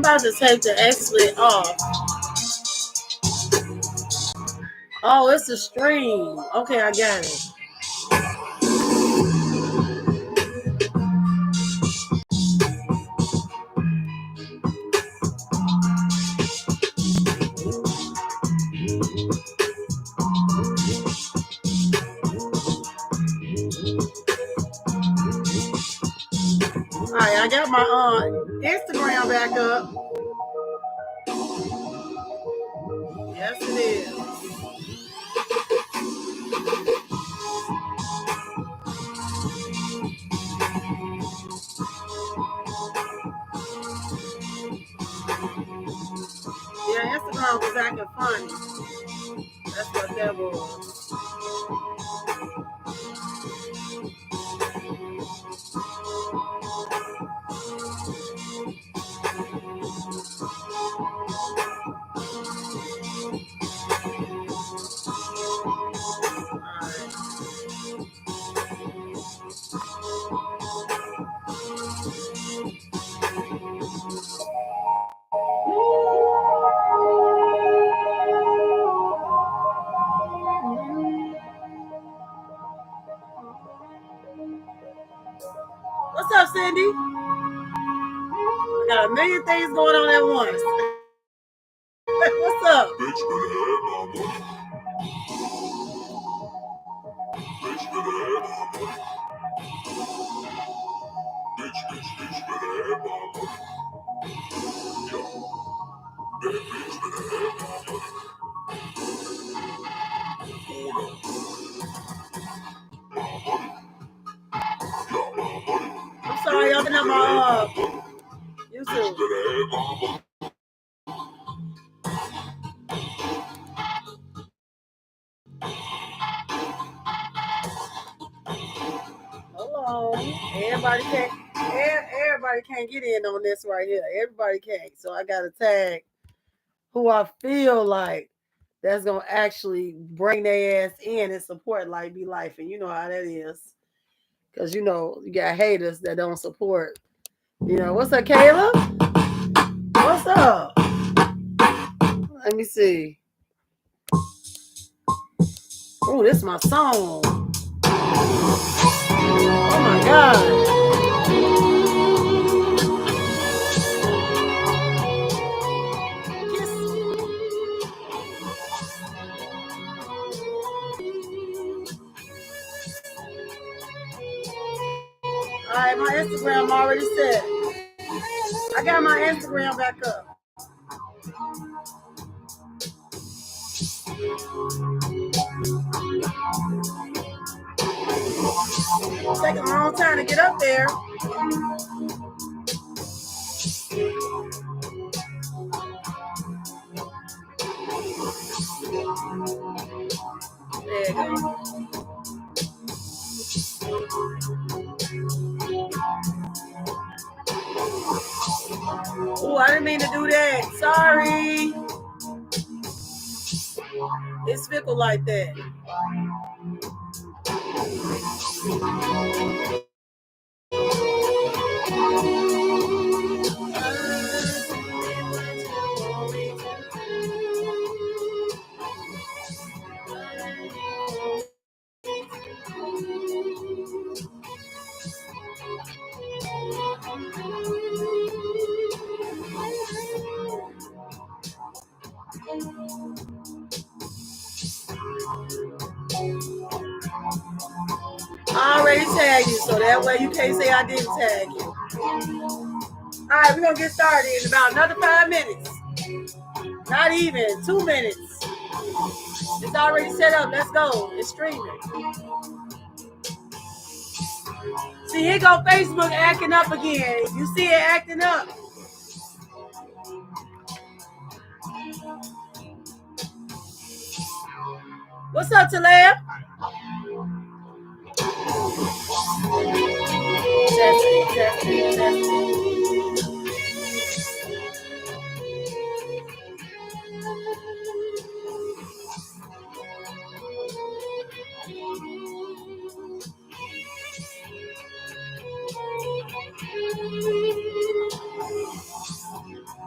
about to take the XSplit off. Oh, it's a stream. Okay, I got it. All right, I got my Instagram back up. Yes, it is. Yeah, Instagram was acting funny. That's what that was. What's up, Cindy? I got a million things going on at once. What's up? I'm sorry, y'all been at my YouTube. Hello. Everybody can't get in on this right here. Everybody can't. So I gotta tag who I feel like that's gonna actually bring their ass in and support Life Be Lif N. You know how that is. Cause you got haters that don't support. What's up, Kayla? What's up? Let me see. Oh, this is my song. Oh my God. All right, my Instagram already set. I got my Instagram back up. It's taking a long time to get up there. There you go. Oh, I didn't mean to do that. Sorry. It's fickle like that. I already tagged you, so that way you can't say I didn't tag you. All right, we're going to get started in about another 5 minutes. Not even 2 minutes. It's already set up. Let's go. It's streaming. See, here go Facebook acting up again. You see it acting up. What's up, Taleb? Testing.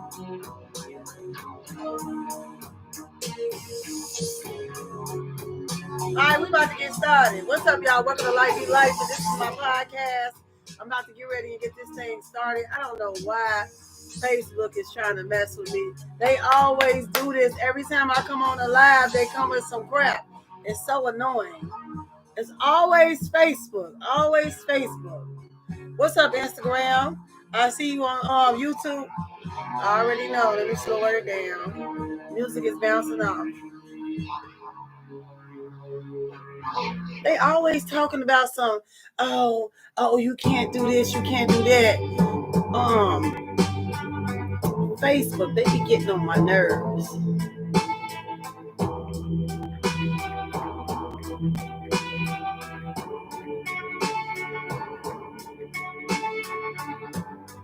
All right, we about to get started. What's up, y'all? Welcome to Life Be Lif N. This is my podcast. I'm about to get ready and get this thing started. I don't know why Facebook is trying to mess with me. They always do this. Every time I come on a live, they come with some crap. It's so annoying. It's always Facebook. Always Facebook. What's up, Instagram? I see you on YouTube. I already know. Let me slow it down. Music is bouncing off. They always talking about some, you can't do this, you can't do that. Facebook, they be getting on my nerves.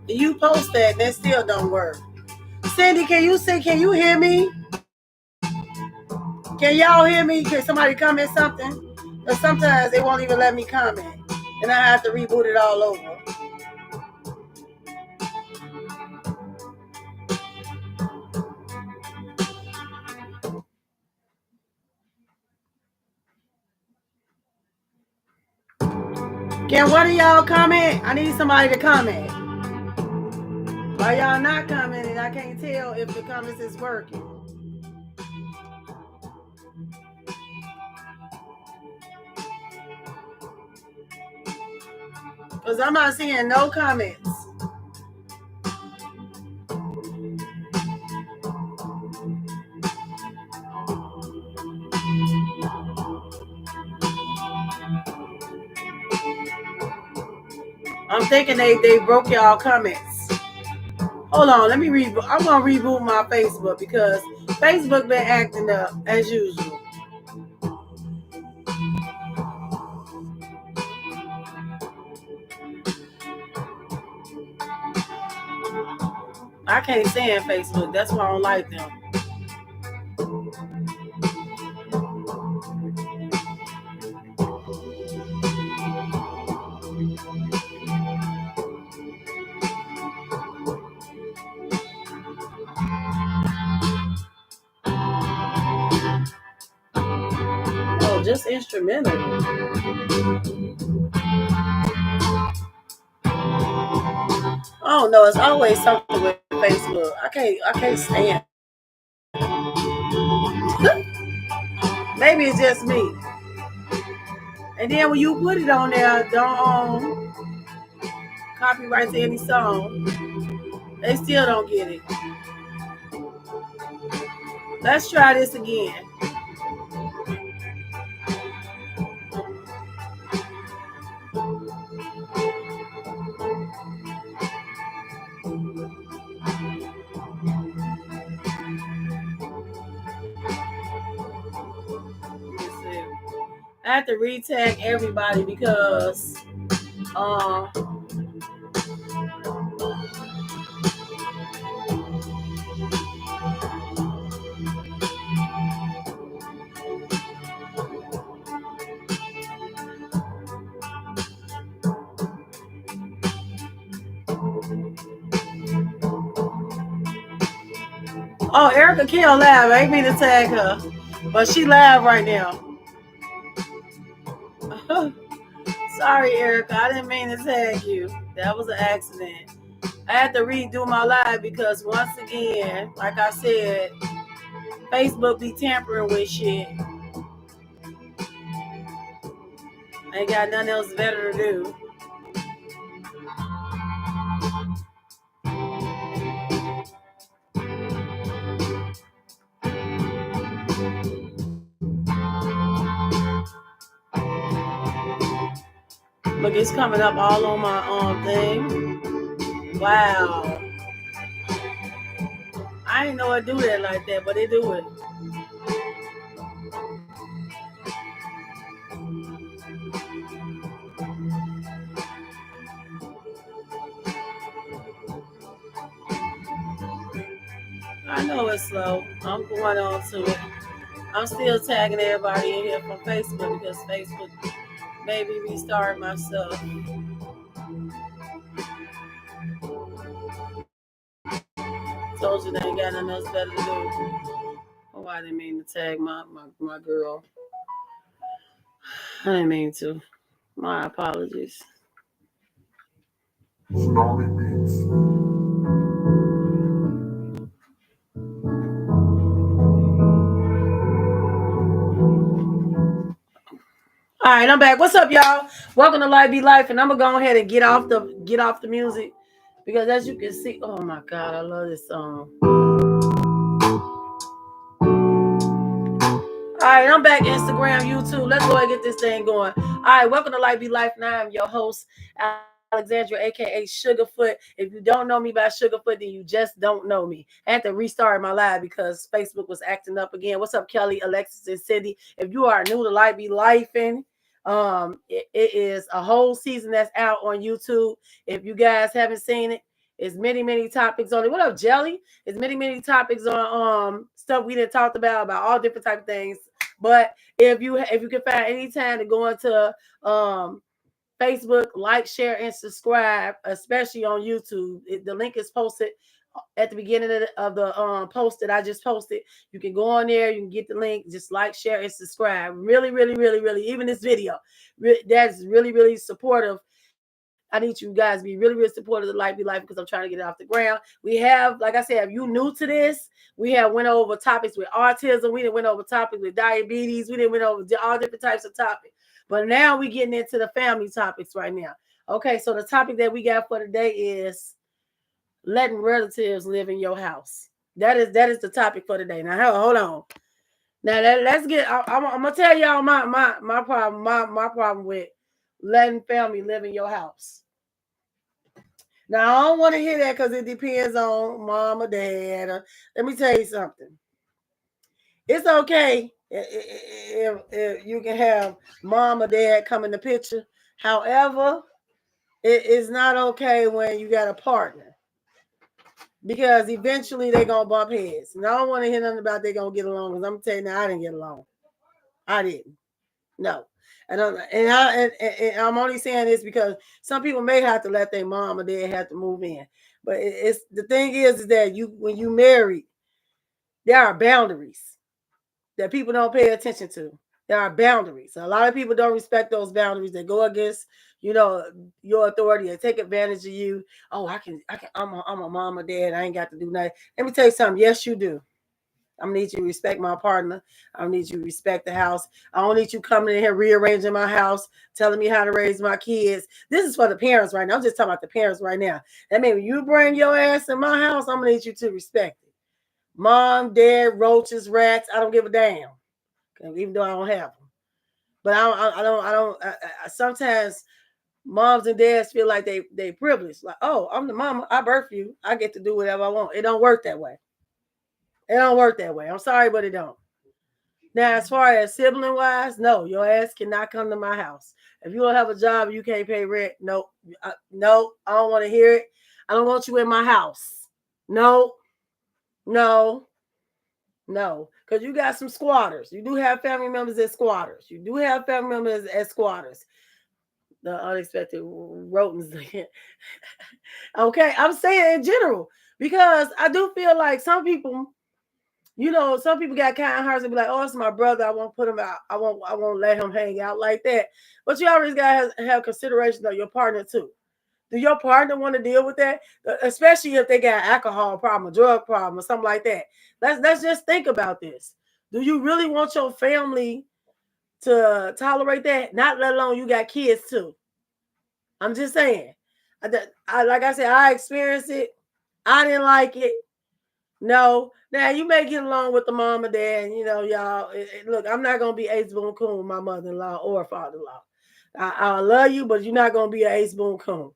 You post that still don't work. Cindy, can you hear me? Can y'all hear me? Can somebody comment something? But sometimes they won't even let me comment. And I have to reboot it all over. Can one of y'all comment? I need somebody to comment. Why y'all not commenting? I can't tell if the comments is working. Because I'm not seeing no comments. I'm thinking they broke y'all comments. Hold on, let me reboot. I'm gonna reboot my Facebook because Facebook been acting up as usual. I can't stand Facebook. That's why I don't like them. Oh, just instrumental. Oh no, it's always something with Facebook. I can't stand. Maybe it's just me. And then when you put it on there, don't copyright to any song. They still don't get it. Let's try this again. I have to retag everybody because Erica Kill live. I ain't mean to tag her, but she live right now. Sorry, Erica. I didn't mean to tag you. That was an accident. I had to redo my live because once again, like I said, Facebook be tampering with shit. Ain't got nothing else better to do. Look, it's coming up all on my thing. Wow. I didn't know it do that like that, but it do it. I know it's slow. I'm going on to it. I'm still tagging everybody in here from Facebook because Facebook made me restart my stuff. So posted. They ain't got nothing else better to do. Oh, I didn't mean to tag my girl. I didn't mean to. My apologies. Stormy Beats. All right, I'm back. What's up, y'all? Welcome to Life Be Lif N, and I'm gonna go ahead and get off the music because as you can see, oh my God, I love this song. All right, I'm back. Instagram, YouTube. Let's go ahead and get this thing going. All right, welcome to Life Be Lif N. I'm your host, Alexandra, aka Sugarfoot. If you don't know me by Sugarfoot, then you just don't know me. I had to restart my live because Facebook was acting up again. What's up, Kelly, Alexis, and Cindy? If you are new to Life Be Lif N, it is a whole season that's out on YouTube. If you guys haven't seen it, it's many topics on it. What up, Jelly? It's many topics on stuff we didn't talk about all different type of things. But if you can find any time to go into Facebook, like, share, and subscribe, especially on YouTube. The link is posted at the beginning of the post that I just posted. You can go on there, you can get the link, just like, share, and subscribe. Really, even this video, that's really supportive. I need you guys to be really supportive of the Life Be Lif N because I'm trying to get it off the ground. We have, like I said, if you new to this, we have went over topics with autism. We didn't went over topics with diabetes. We didn't went over all different types of topics. But now we're getting into the family topics right now. Okay, so the topic that we got for today is letting relatives live in your house. That is the topic for today. Now, hold on. Now let's get. I'm gonna tell y'all my problem. My problem with letting family live in your house. Now I don't want to hear that because it depends on mom or dad. Let me tell you something. It's okay if you can have mom or dad come in the picture. However, it is not okay when you got a partner because eventually they're gonna bump heads. And I don't want to hear nothing about they gonna get along because I'm telling you now, I didn't get along. I didn't. No. And I'm only saying this because some people may have to let their mom or dad have to move in. But it's the thing is that when you married, there are boundaries that people don't pay attention to. There are boundaries. A lot of people don't respect those boundaries. They go against, your authority and take advantage of you. Oh, I'm a mom or dad. I ain't got to do nothing. Let me tell you something. Yes, you do. I'm gonna need you to respect my partner. I need you to respect the house. I don't need you coming in here rearranging my house, telling me how to raise my kids. This is for the parents right now. I'm just talking about the parents right now. That means when you bring your ass in my house, I'm gonna need you to respect it. Mom, dad, roaches, rats, I don't give a damn. Even though I don't have them. But I sometimes moms and dads feel like they privileged. Like, oh, I'm the mama. I birthed you. I get to do whatever I want. It don't work that way. It don't work that way. I'm sorry, but it don't. Now, as far as sibling wise, no, your ass cannot come to my house. If you don't have a job and you can't pay rent, no, I don't want to hear it. I don't want you in my house. No, because you got some squatters. You do have family members as squatters. You do have family members as squatters. The unexpected rodents. Okay, I'm saying in general because I do feel like some people got kind hearts and be like, "Oh, it's my brother. I won't put him out. I won't let him hang out like that." But you always gotta have consideration of your partner too. Do your partner want to deal with that? Especially if they got alcohol problem, a drug problem, or something like that. Let's just think about this. Do you really want your family to tolerate that? Not let alone you got kids too. I'm just saying. Like I said, I experienced it. I didn't like it. No. Now you may get along with the mom or dad, y'all. Look, I'm not gonna be ace boon coon with my mother-in-law or father-in-law. I love you, but you're not gonna be an ace boon coon.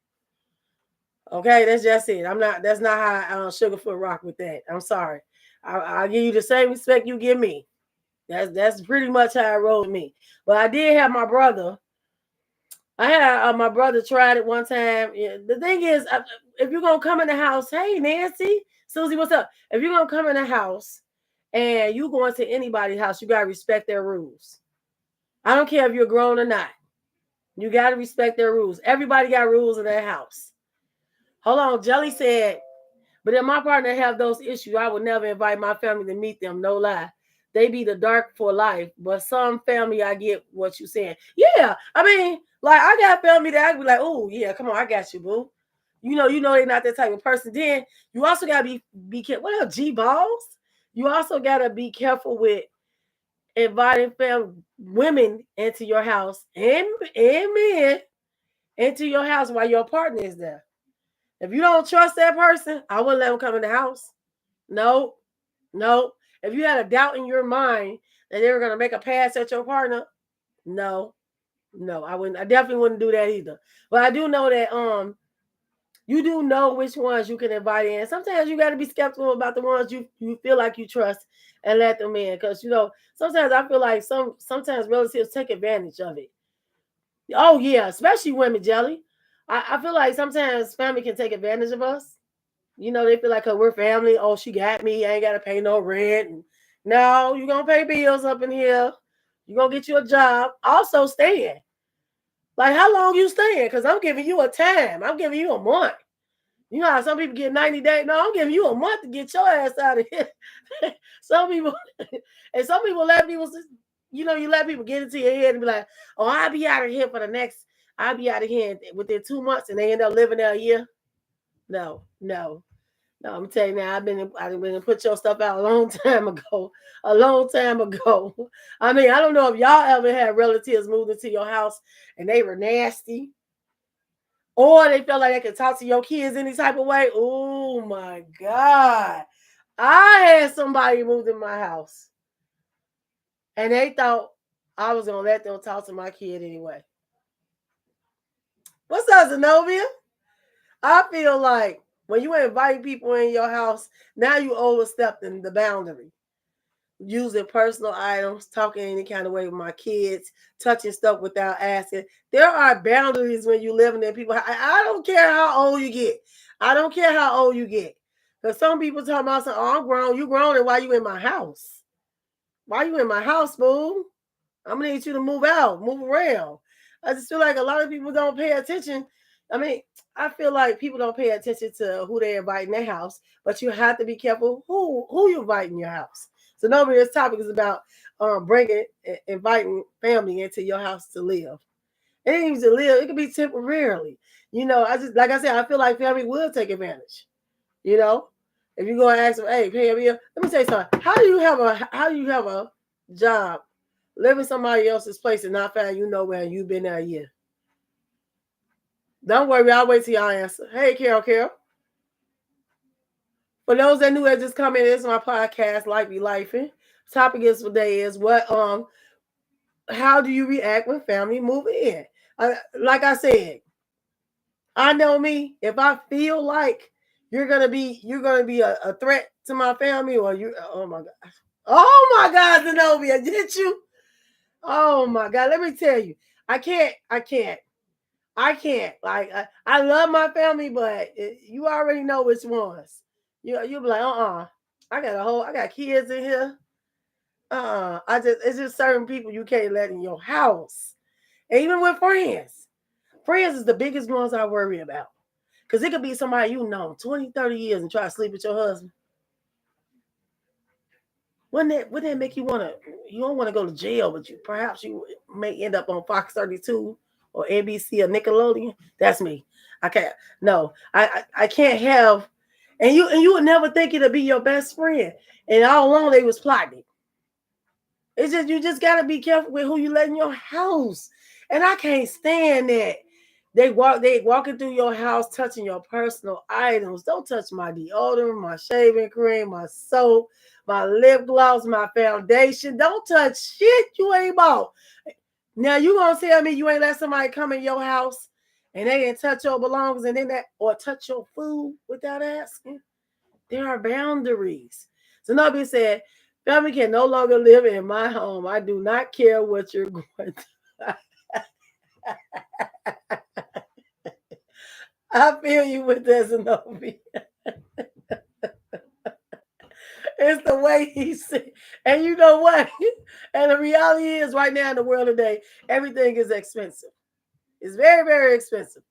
Okay, that's just it. That's not how Sugarfoot rock with that. I'm sorry. I'll give you the same respect you give me. That's pretty much how it rolled with me. But I did have my brother. I had my brother tried it one time. The thing is, if you're gonna come in the house, hey Nancy, Susie, what's up? If you're gonna come in the house and you going to anybody's house, you gotta respect their rules. I don't care if you're grown or not. You gotta respect their rules. Everybody got rules in their house. Hold on, Jelly said, But if my partner have those issues, I would never invite my family to meet them. No lie. They be the dark for life. But some family, I get what you saying. Yeah. I mean, like I got family that I be like, oh yeah, come on, I got you, boo. You know they're not that type of person. Then you also gotta be careful. What else? G balls. You also gotta be careful with inviting women into your house and men into your house while your partner is there. If you don't trust that person, I wouldn't let them come in the house. No, no. If you had a doubt in your mind that they were gonna make a pass at your partner, no, no, I wouldn't. I definitely wouldn't do that either. But I do know that you do know which ones you can invite in. Sometimes you got to be skeptical about the ones you feel like you trust and let them in, because sometimes I feel like sometimes relatives take advantage of it. Oh yeah, especially women, Jelly. I feel like sometimes family can take advantage of us. They feel like, oh, we're family. Oh, she got me. I ain't got to pay no rent. No, you're going to pay bills up in here. You're going to get you a job. Also, staying. Like, how long you staying? Because I'm giving you a time. I'm giving you a month. You know how some people get 90 days? No, I'm giving you a month to get your ass out of here. Some people, and some people let people, you let people get into your head and be like, oh, I'll be out of here within 2 months, and they end up living there a year. No, no. No, I'm telling you now, I've been put your stuff out a long time ago. A long time ago. I mean, I don't know if y'all ever had relatives move into your house and they were nasty, or they felt like they could talk to your kids any type of way. Oh my God. I had somebody move in my house and they thought I was gonna let them talk to my kid anyway. What's up, Zenobia? I feel like when you invite people in your house, now you overstepping the boundary. Using personal items, talking any kind of way with my kids, touching stuff without asking. There are boundaries when you living in people. I don't care how old you get. I don't care how old you get. Because some people talk about, oh, I'm grown. You grown, and why you in my house? Why you in my house, boo? I'm gonna need you to move out, move around. I just feel like a lot of people don't pay attention. I mean, I feel like people don't pay attention to who they invite in their house, but you have to be careful who you invite in your house. So nobody, this topic is about inviting family into your house to live. It ain't even to live; it could be temporarily. I just like I said, I feel like family will take advantage. You know, if you go and ask them, hey, pay me, let me tell you something. How do you have a job, live in somebody else's place and not find you nowhere and you've been there a year? Don't worry, I'll wait till y'all answer. Hey, Carol. For those that knew that just come in, this is my podcast, Life Be Lif N. Topic is today is how do you react when family move in? Like I said, I know me. If I feel like you're gonna be a threat to my family, or oh my God, Zenobia, did you? Oh my God, let me tell you, I can't. Like I love my family, but you already know which ones. You'll be like, I got kids in here. It's just certain people you can't let in your house, and even with friends. Friends is the biggest ones I worry about. Because it could be somebody 20, 30 years and try to sleep with your husband. Wouldn't that make you don't want to go to jail, but perhaps you may end up on Fox 32 or NBC or Nickelodeon. That's me. I can't, no, I can't have, and you would never think it'd be your best friend. And all along they was plotting. It's just you just gotta be careful with who you let in your house. And I can't stand that. They walking through your house touching your personal items. Don't touch my deodorant, my shaving cream, my soap, my lip gloss, my foundation. Don't touch shit you ain't bought. Now you gonna tell me you ain't let somebody come in your house and they didn't touch your belongings and then or touch your food without asking? There are boundaries. So nobody said, family can no longer live in my home. I do not care what you're going through. I feel you with this, Zenobi. It's the way he said. And you know what? And the reality is right now in the world today, everything is expensive. It's very, very expensive.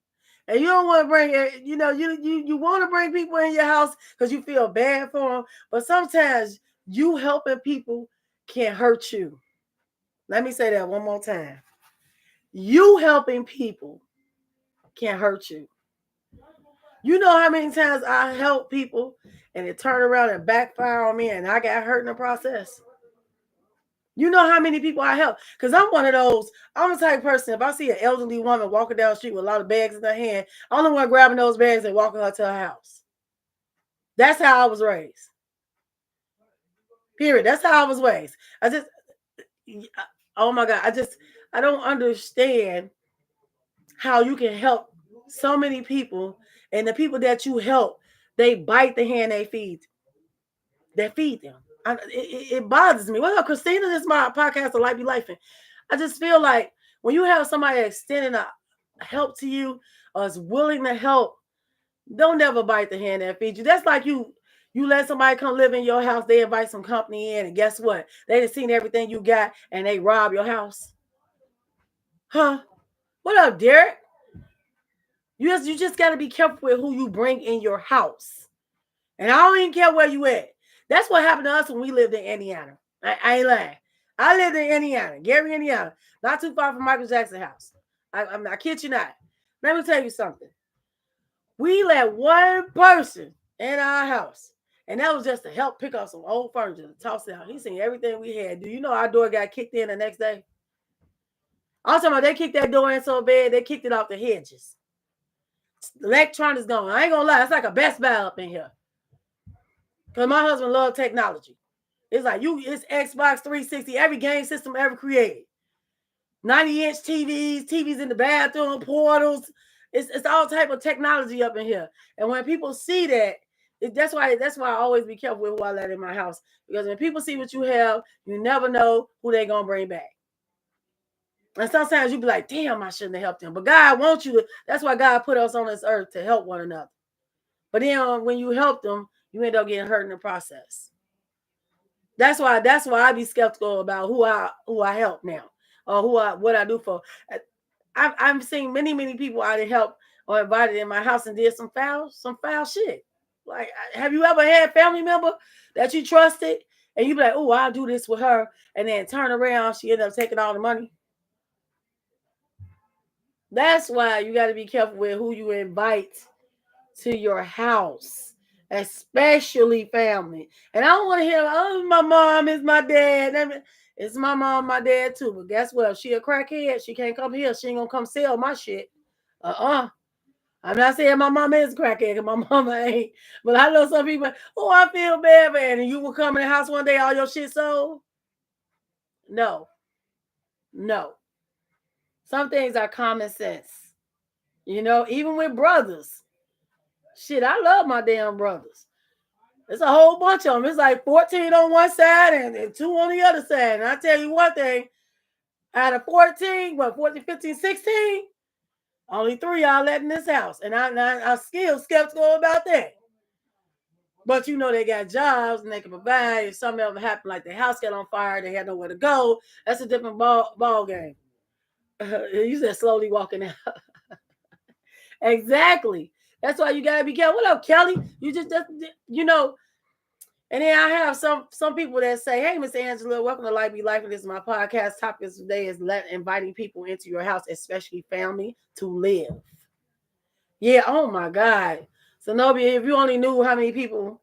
And you don't want to bring it, you want to bring people in your house because you feel bad for them. But sometimes you helping people can hurt you. Let me say that one more time. You helping people can hurt you. You know how many times I help people and it turned around and backfire on me and I got hurt in the process? You know how many people I help? Because I'm one of those, I'm the type of person, if I see an elderly woman walking down the street with a lot of bags in her hand, I'm the one grabbing those bags and walking her to her house. That's how I was raised. Period. That's how I was raised. Oh my God, I don't understand how you can help so many people, and the people that you help, they bite the hand they feed. That feed them. It bothers me. Well, Christina, this is my podcast, The Life Be Lif N. I just feel like when you have somebody extending a help to you or is willing to help, don't ever bite the hand that feeds you. That's like you let somebody come live in your house, they invite some company in, and guess what? They done seen everything you got and they rob your house. Huh? What up, Derek? You just got to be careful with who you bring in your house. And I don't even care where you at. That's what happened to us when we lived in Indiana. I ain't lying. I lived in Indiana, Gary, Indiana, not too far from Michael Jackson's house. I kid you not. Let me tell you something. We let one person in our house, and that was just to help pick up some old furniture to toss it out. He seen everything we had. Do you know our door got kicked in the next day? I'm talking about they kicked that door in so bad they kicked it off the hedges. Electronics gone. I ain't gonna lie, it's like a Best Buy up in here. Because my husband loves technology. It's like it's Xbox 360, every game system ever created. 90-inch TVs in the bathroom, portals. It's all type of technology up in here. And when people see that, that's why I always be careful with who I let in my house. Because when people see what you have, you never know who they're gonna bring back. And sometimes you be like, damn, I shouldn't have helped them. But God wants you to, that's why God put us on this earth to help one another. But then when you help them, you end up getting hurt in the process. That's why I be skeptical about who I help now, or what I do for. I've seen many people I did help or invited in my house and did some foul shit. Like, have you ever had a family member that you trusted and you be like, oh, I'll do this with her, and then turn around, she ended up taking all the money? That's why you got to be careful with who you invite to your house, especially family. And I don't want to hear, oh, my mom is my dad. It's my mom, my dad too. But guess what? If she a crackhead, she can't come here. She ain't gonna come sell my shit. I'm not saying my mama is a crackhead, because my mama ain't. But I know some people, oh, I feel bad, man. And you will come in the house one day, all your shit sold? No. Some things are common sense. Even with brothers. Shit, I love my damn brothers. There's a whole bunch of them. It's like 14 on one side and 2 on the other side. And I tell you one thing, out of 14, 15, 16, only 3 y'all let in this house. And I'm still skeptical about that. But they got jobs and they can provide. If something ever happened, like their house got on fire, they had nowhere to go, that's a different ball game. You said slowly walking out. Exactly. That's why you gotta be careful. What up, Kelly? You just and then I have some people that say, hey, Miss Angela, welcome to Life Be Lif N. This is my podcast. Topic today is inviting people into your house, especially family, to live. Yeah, oh my God. Zenobia, if you only knew how many people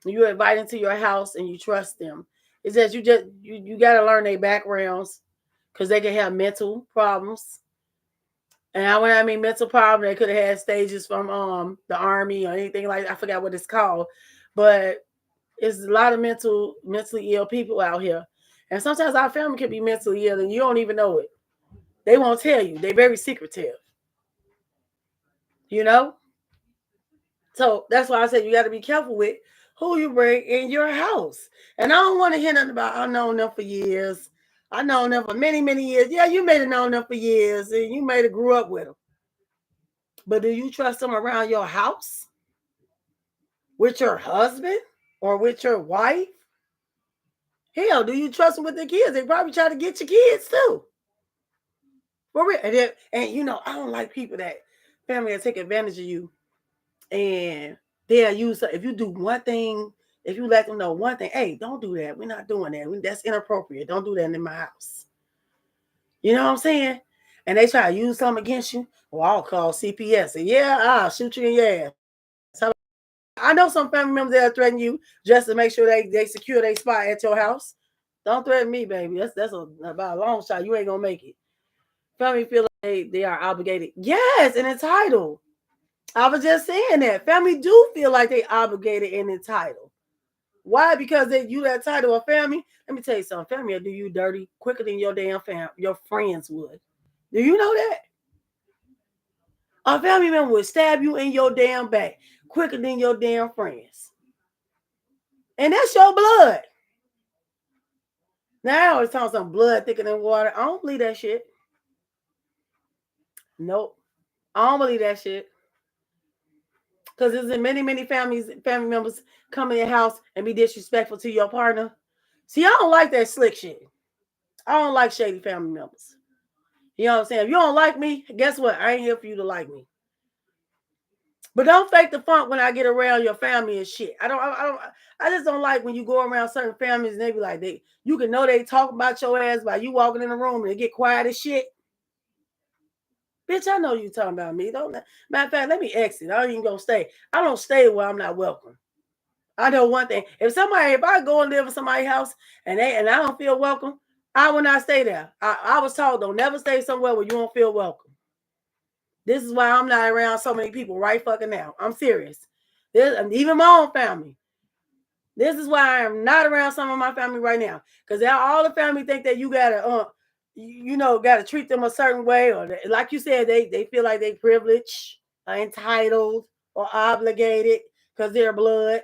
you invite into your house and you trust them, it's that you got to learn their backgrounds, because they can have mental problems. And when I mean mental problem, they could have had stages from the army or anything like that. I forgot what it's called. But it's a lot of mentally ill people out here. And sometimes our family can be mentally ill and you don't even know it. They won't tell you. They're very secretive. So that's why I said you got to be careful with who you bring in your house. And I don't want to hear nothing about, I've known them for years. I've known them for many, many years. Yeah, you may have known them for years and you may have grew up with them. But do you trust them around your house? With your husband? Or with your wife? Hell, do you trust them with their kids? They probably try to get your kids too. For real. And I don't like people that family will take advantage of you, and they'll use if you do one thing, if you let them know one thing, hey, don't do that. We're not doing that. That's inappropriate. Don't do that in my house. You know what I'm saying? And they try to use something against you. Well, I'll call CPS. And yeah, I'll shoot you in your ass. I know some family members that'll threaten you just to make sure they secure their spot at your house. Don't threaten me, baby. About a long shot. You ain't gonna make it. Family feel like they are obligated. Yes, and entitled. I was just saying that. Family do feel like they obligated and entitled. Why? Because you that title of family. Let me tell you something. Family will do you dirty quicker than your damn your friends would. Do you know that? A family member would stab you in your damn back quicker than your damn friends. And that's your blood. Now it's talking some blood thicker than water. I don't believe that shit. Nope. I don't believe that shit. Because there's many family members come in your house and be disrespectful to your partner. See, I don't like that slick shit. I don't like shady family members. You know what I'm saying? If you don't like me, guess what? I ain't here for you to like me. But don't fake the funk when I get around your family and shit. I just don't like when you go around certain families and they be like, you can know they talk about your ass by you walking in the room and they get quiet as shit. Bitch, I know you talking about me. Don't matter of fact, let me exit. I ain't even gonna stay. I don't stay where I'm not welcome. I know one thing. If I go and live in somebody's house and I don't feel welcome, I will not stay there. I was told don't never stay somewhere where you don't feel welcome. This is why I'm not around so many people right fucking now. I'm serious. Even my own family. This is why I am not around some of my family right now. Because all the family think that you gotta gotta treat them a certain way, or like you said, they feel like they privileged, or entitled, or obligated because they're blood.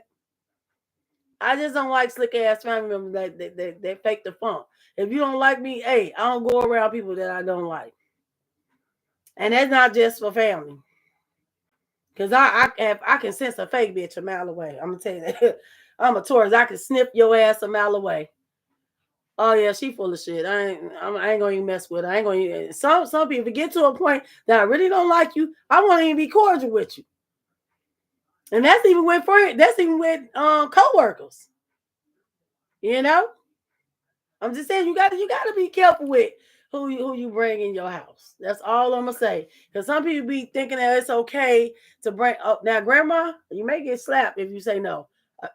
I just don't like slick ass family members that fake the funk. If you don't like me, hey, I don't go around people that I don't like. And that's not just for family. Cause I can sense a fake bitch a mile away. I'm gonna tell you that. I'm a Taurus. I can sniff your ass a mile away. Oh yeah, she full of shit. I ain't gonna even mess with her. I ain't gonna even, some people get to a point that I really don't like you. I won't even be cordial with you. And that's even with friends. That's even with coworkers. You know, I'm just saying you gotta be careful with who you bring in your house. That's all I'm gonna say. Because some people be thinking that it's okay to bring up now, grandma. You may get slapped if you say no.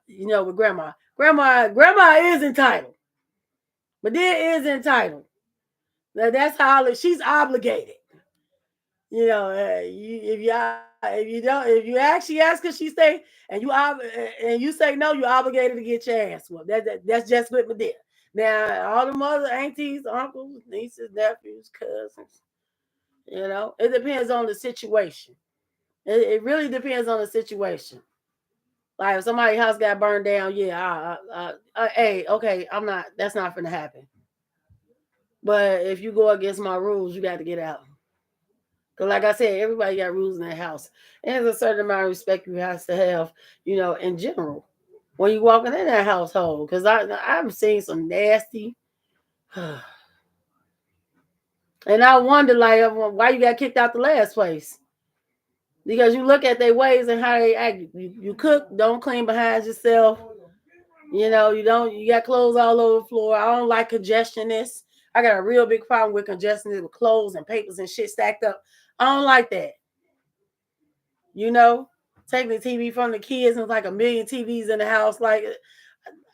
With grandma, grandma is entitled, but there is entitled. That's how she's obligated. If you actually ask her, she say, and you say no, you're obligated to get your ass whooped. That's just with my dear. Now, all the mother, aunties, uncles, nieces, nephews, cousins, it depends on the situation. It really depends on the situation. Like if somebody's house got burned down, yeah, hey, okay, that's not gonna happen. But if you go against my rules, you got to get out. Because like I said, everybody got rules in their house. And there's a certain amount of respect you have to have, in general, when you walking in that household. Because I've seen some nasty. And I wonder, like, why you got kicked out the last place. Because you look at their ways and how they act. You cook, don't clean behind yourself. You got clothes all over the floor. I don't like congestionists. I got a real big problem with congestionists with clothes and papers and shit stacked up. I don't like that. Taking the TV from the kids and it's like a million TVs in the house. Like,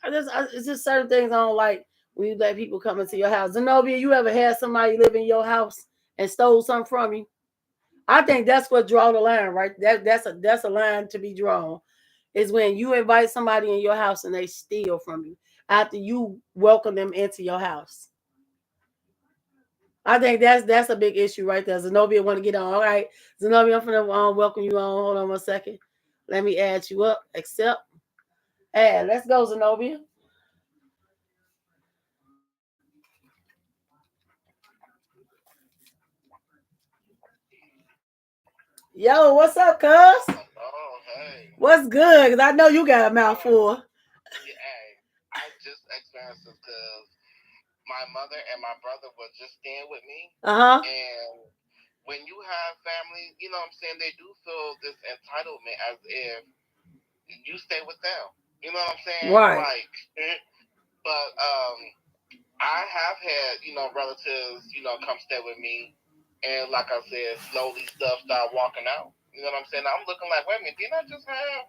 it's just certain things I don't like when you let people come into your house. Zenobia, you ever had somebody live in your house and stole something from you? I think that's what draw the line, right? That's a line to be drawn. Is when you invite somebody in your house and they steal from you after you welcome them into your house. I think that's a big issue right there. Zenobia want to get on. All right, Zenobia, I'm gonna welcome you on. Hold on 1 second. Let me add you up. Accept. Add. Let's go, Zenobia. Yo, what's up, cuz? Oh, hey. What's good? Cause I know you got a mouthful. Yeah, hey. I just experienced this because my mother and my brother were just staying with me. Uh huh. And when you have family, you know what I'm saying, they do feel this entitlement as if you stay with them. You know what I'm saying? Right. Like, but I have had, relatives, come stay with me, and like I said, slowly stuff start walking out. You know what I'm saying? I'm looking like, wait a minute, didn't I just have,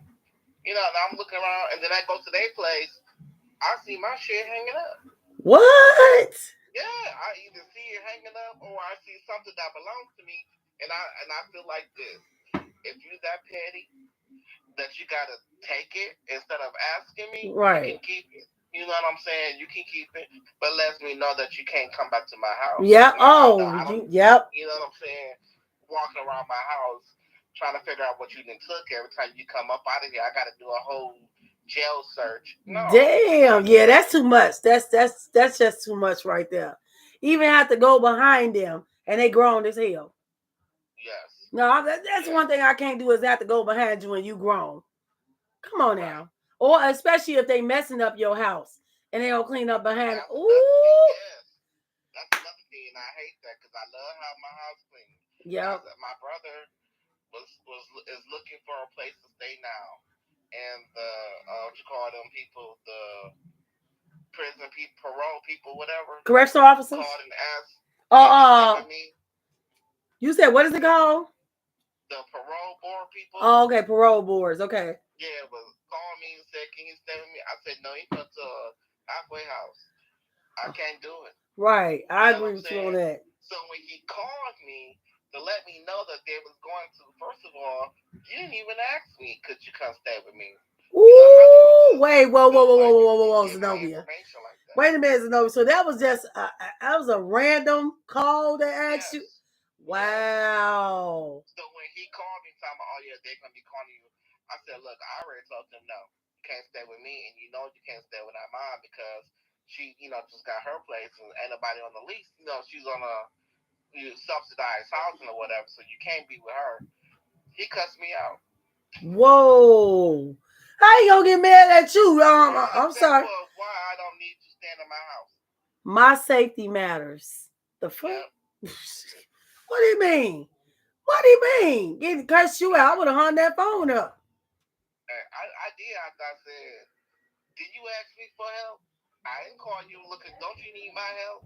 and I'm looking around, and then I go to their place, I see my shit hanging up. What? Yeah, I either see it hanging up or I see something that belongs to me, and I feel like this. If you that petty that you gotta take it instead of asking me, you can Right. keep it. You know what I'm saying? You can keep it, but lets me know that you can't come back to my house. Yeah. Now Oh, I don't, yep. you know what I'm saying? Walking around my house trying to figure out what you done took every time you come up out of here. I got to do a whole jail search. No, I'm Damn. not Yeah, doing that's it. too much. That's just too much right there. Even have to go behind them, and they grown as hell. Yes, No, that's one yes, thing I can't do is have to go behind you and you grown. Come on right. now. Or especially if they messing up your house and they don't clean up behind. That's another thing. Ooh. Yes, that's another thing, and I hate that because I love how my house clean. Yep. My brother was is looking for a place to stay now, and the what you call them people, the prison people, parole people, whatever, Correctional officers. called and asked, Oh, can he stay with me? you said what is it called? The parole board people, Oh, okay, parole boards. Okay. yeah, was called me and said, can you stay with me? I said, no, he come to a halfway house. I can't do it. Right. You I know agree what I'm with you on saying? that. So when he called me to let me know that they was going to, first of all, you didn't even ask me, could you come stay with me? How do you Ooh, just wait, whoa, whoa, feel whoa, whoa, like whoa, you whoa, can whoa, whoa, get my Zenobia. information like that? Wait a minute, Zenobia. So that was just that was a random call that asked you. Yes. Yes. Wow. So when he called me talking about, oh yeah, they're gonna be calling you, I said, look, I already told them no, you can't stay with me, and you know you can't stay with our mom because she, just got her place and ain't nobody on the lease. She's on a subsidized housing or whatever, so you can't be with her. He cussed me out. Whoa. How you gonna get mad at you? Prime I'm sorry. example of why I don't need you staying in my house. My safety matters. The fuck? Yep. What do you mean? What do you mean? Getting cursed you out? I would have hung that phone up. I did after I said, did you ask me for help? I didn't call you looking, don't you need my help?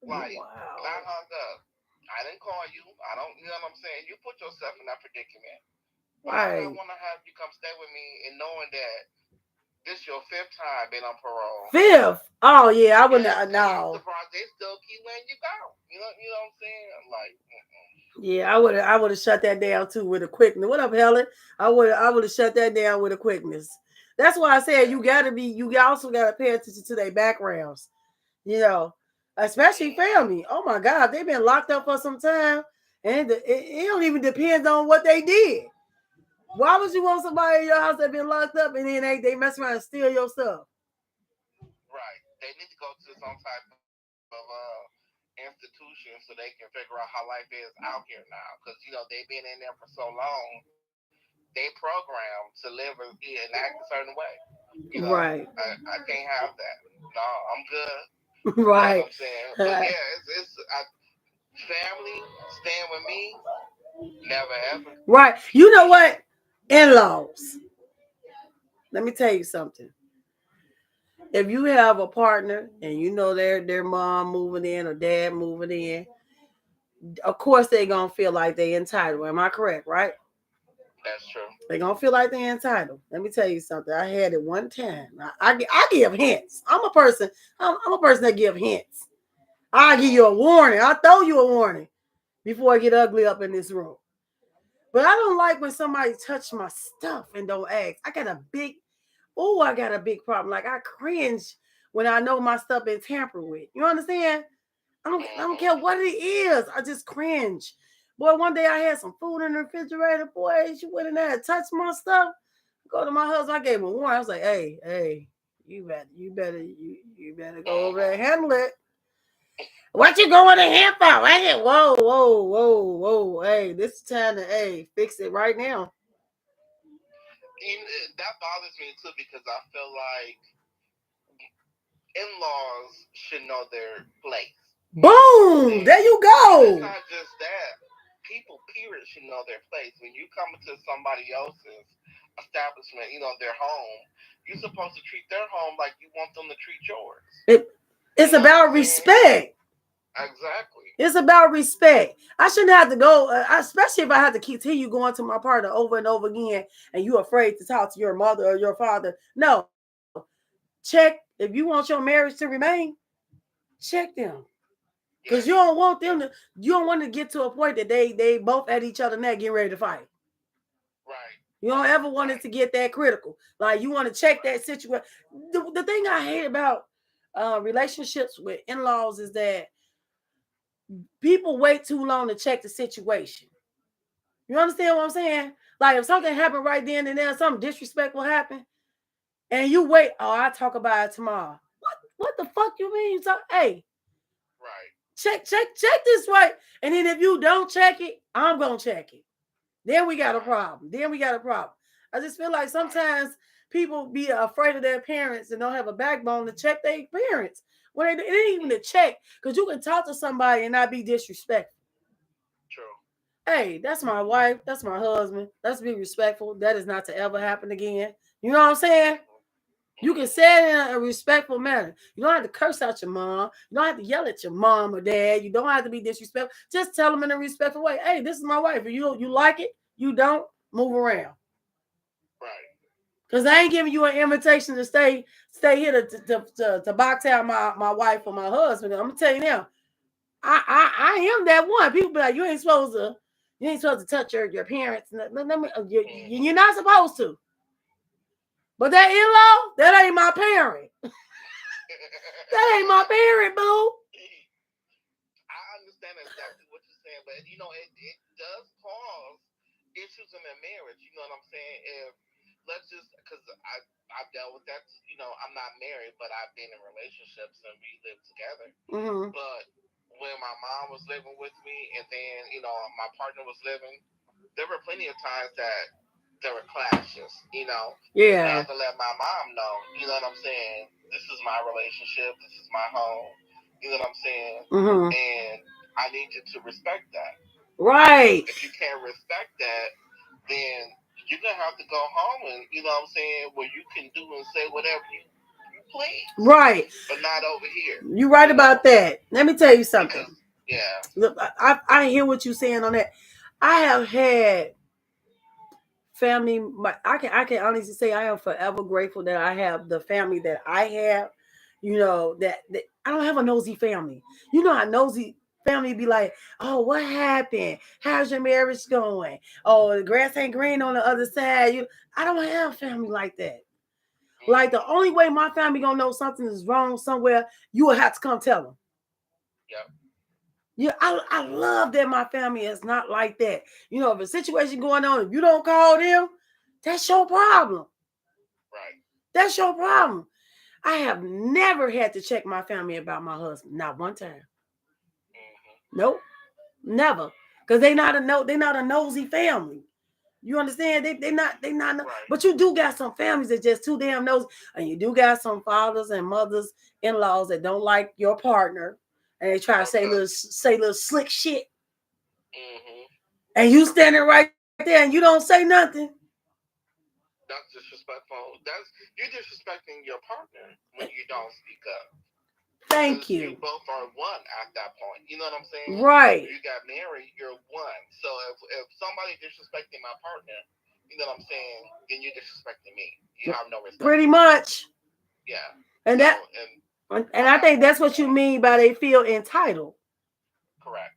Like, and I Wow. hung up. I didn't call you. I don't, you know what I'm saying? You put yourself in that predicament. Why would I Right. want to have you come stay with me and knowing that this your fifth time being on parole? Fifth. Oh yeah, I wouldn't. Yes, and you No. surprised they still keep letting you go. You know what I'm saying? I'm like, Yeah, I would have shut that down too with a quickness. What up, Helen? I would have shut that down with a quickness. That's why I said yeah. you also gotta pay attention to their backgrounds. You know, especially Mm-hmm. family. Oh my God, they've been locked up for some time, and it don't even depend on what they did. Why would you want somebody in your house that been locked up and then they mess around and steal your stuff? Right. They need to go to some type of institution so they can figure out how life is out here now. Because they've been in there for so long, they programmed to live and act a certain way. Right, I can't have that. No, I'm good. You know what I'm right, saying? But yeah, family staying with me, never ever. right. You know what? In-laws. Let me tell you something. If you have a partner and you know their mom moving in or dad moving in, of course they gonna feel like they entitled. Am I correct? Right? That's true. They gonna feel like they entitled. Let me tell you something. I had it one time. I give hints. I'm a person. I'm a person that give hints. I give you Mm-hmm. a warning. I throw you a warning before I get ugly up in this room. But I don't like when somebody touch my stuff and don't ask. I got a big problem. Like I cringe when I know my stuff been tampered with. You understand? I don't care Mm-hmm. what it is. I just cringe. Boy, one day I had some food in the refrigerator. Boy, she went in there and touched my stuff. Go to my husband. I gave him a warning. I was like, hey, you better go over there and Mm-hmm. handle it. What you going in here for? I said, whoa, whoa, whoa, whoa. Hey, this is time to fix it right now. That bothers me too because I feel like in-laws should know their place. Boom! There you And it's go. not just that. People, period, should know their place. When you come into somebody else's establishment, their home, you're supposed to treat their home like you want them to treat yours. It, You it's know what I'm about saying? respect. Exactly. It's about respect. I shouldn't have to go, especially if I have to continue going to my partner over and over again, and you're afraid to talk to your mother or your father. No, check if you want your marriage to remain. Check them, because you Yes. don't want them to. You don't want to get to a point that they both at each other neck getting ready to fight. Right. You don't ever want it Right. to get that critical. Like you want to check Right. that situation. The thing I hate about relationships with in-laws is that people wait too long to check the situation. You understand what I'm saying? Like if something happened right then and there, something disrespectful happened, and you wait, oh, I'll talk about it tomorrow. What the fuck you mean? You talk, hey, Right. check this right. And then if you don't check it, I'm gonna check it. Then we got a Right. problem. Then we got a problem. I just feel like Right. sometimes people be afraid of their parents and don't have a backbone to check their parents. When it ain't even a check, because you can talk to somebody and not be disrespectful. True. Hey, that's my wife. That's my husband. Let's be respectful. That is not to ever happen again. You know what I'm saying? Mhm. You can Mhm. say it in a respectful manner. You don't have to curse out your mom. You don't have to yell at your mom or dad. You don't have to be disrespectful. Just tell them in a respectful way. Hey, this is my wife. If you like it, you don't move around. Right. Because I ain't giving you an invitation to stay here to box out my wife or my husband. I'm gonna tell you now, I am that one. People be like, you ain't supposed to touch your parents. You're Mhm. not supposed to. But that in-law, that ain't my parent. That ain't my parent, boo. I understand exactly what you're saying, but it does cause issues in a marriage. You know what I'm saying? If let's just because I've dealt with that. I'm not married, but I've been in relationships and we live together. Mm-hmm. But when my mom was living with me, and then my partner was living, there were plenty of times that there were clashes. And I Yeah. had to let my mom know. You know what I'm saying? This is my relationship. This is my home. You know what I'm saying? Mm-hmm. And I need you to respect that. Right. If you can't respect that, then you're gonna have to go home and what I'm saying, where you can do and say whatever you please, Right. but not over here. You're right about that. Let me tell you something. Because yeah. Look, I hear what you're saying on that. I have had family. I can honestly say I am forever grateful that I have the family that I have. That I don't have a nosy family. You know how nosy family be like, oh, what happened? How's your marriage going? Oh, the grass ain't green on the other side. I don't have family like that. Like the Mm-hmm. only way my family gonna know something is wrong somewhere, you will have to come tell them. Yep. Yeah, I love that my family is not like that. If a situation going on, if you don't call them, that's your problem. Right. That's your problem. I have never had to check my family about my husband. Not one time. Mm-hmm. Nope. Never. Because they're not a nosy family. You understand? They not Right. but you do got some families that just too damn nosy. And you do got some fathers and mothers, in-laws that don't like your partner. And they try to Okay. say little slick shit. Mm-hmm. And you standing right there and you don't say nothing. That's disrespectful. You're disrespecting your partner when you don't speak up. Because Thank you you. both are one at that point. You know what I'm saying? Right. You got married, you're one. So if somebody disrespecting my partner, you know what I'm saying, then you're disrespecting me. You have no respect Pretty for me. much. Yeah. And So that and and I'm I not think going that's to do what you that. mean by they feel entitled. Correct.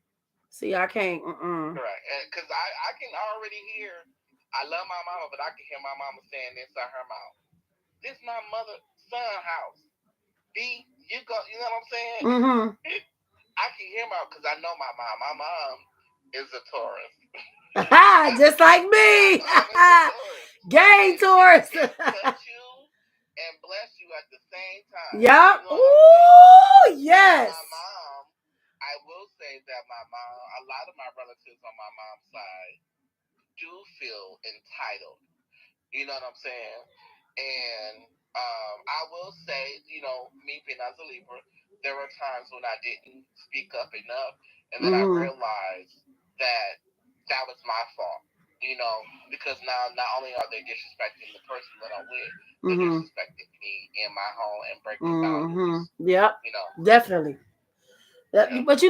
See, I can't. Mm-mm. Correct. And because I can already hear, I love my mama, but I can hear my mama saying inside her mouth, "This my mother son house. B, you go." You know what I'm saying? Mm-hmm. I can hear my because I know my mom. My mom is a Taurus. Just like My me. mom is a Taurus, Gang and she Taurus. can cut you and bless you at the same time. You Yup. know what I'm saying? Ooh, And yes. my mom, I will say that my mom, a lot of my relatives on my mom's side do feel entitled. You know what I'm saying? And I will say, me being as a Libra, there were times when I didn't speak up enough, and then I Mm-hmm. realized that that was my fault. You know, because now not only are they disrespecting the person that I'm with, they're Mm-hmm. disrespecting me in my home and breaking Mm-hmm. boundaries. Yep. You know, Definitely. yeah, But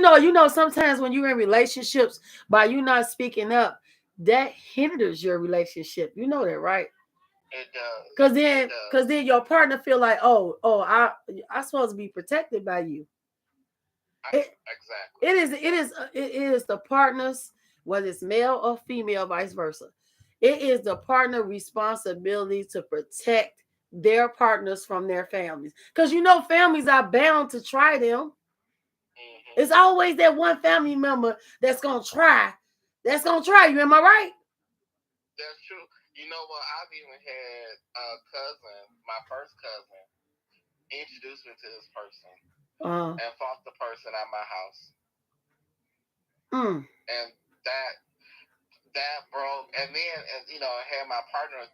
sometimes when you're in relationships, by you not speaking up, that hinders your relationship. You know that, right? it does. Cause It then, cause does. then your partner feel like, I supposed to be protected by you. It, Exactly. it is the partners, whether it's male or female, vice versa. It is the partner responsibility to protect their partners from their families. Because families are bound to try them. Hmm. It's always that one family member that's gonna try. That's gonna try you. Am I right? That's true. You know what? I've even had a cousin, my first cousin, introduce me to this person Uh, and fought the person at my house, mm, and that broke. And then, and had my partner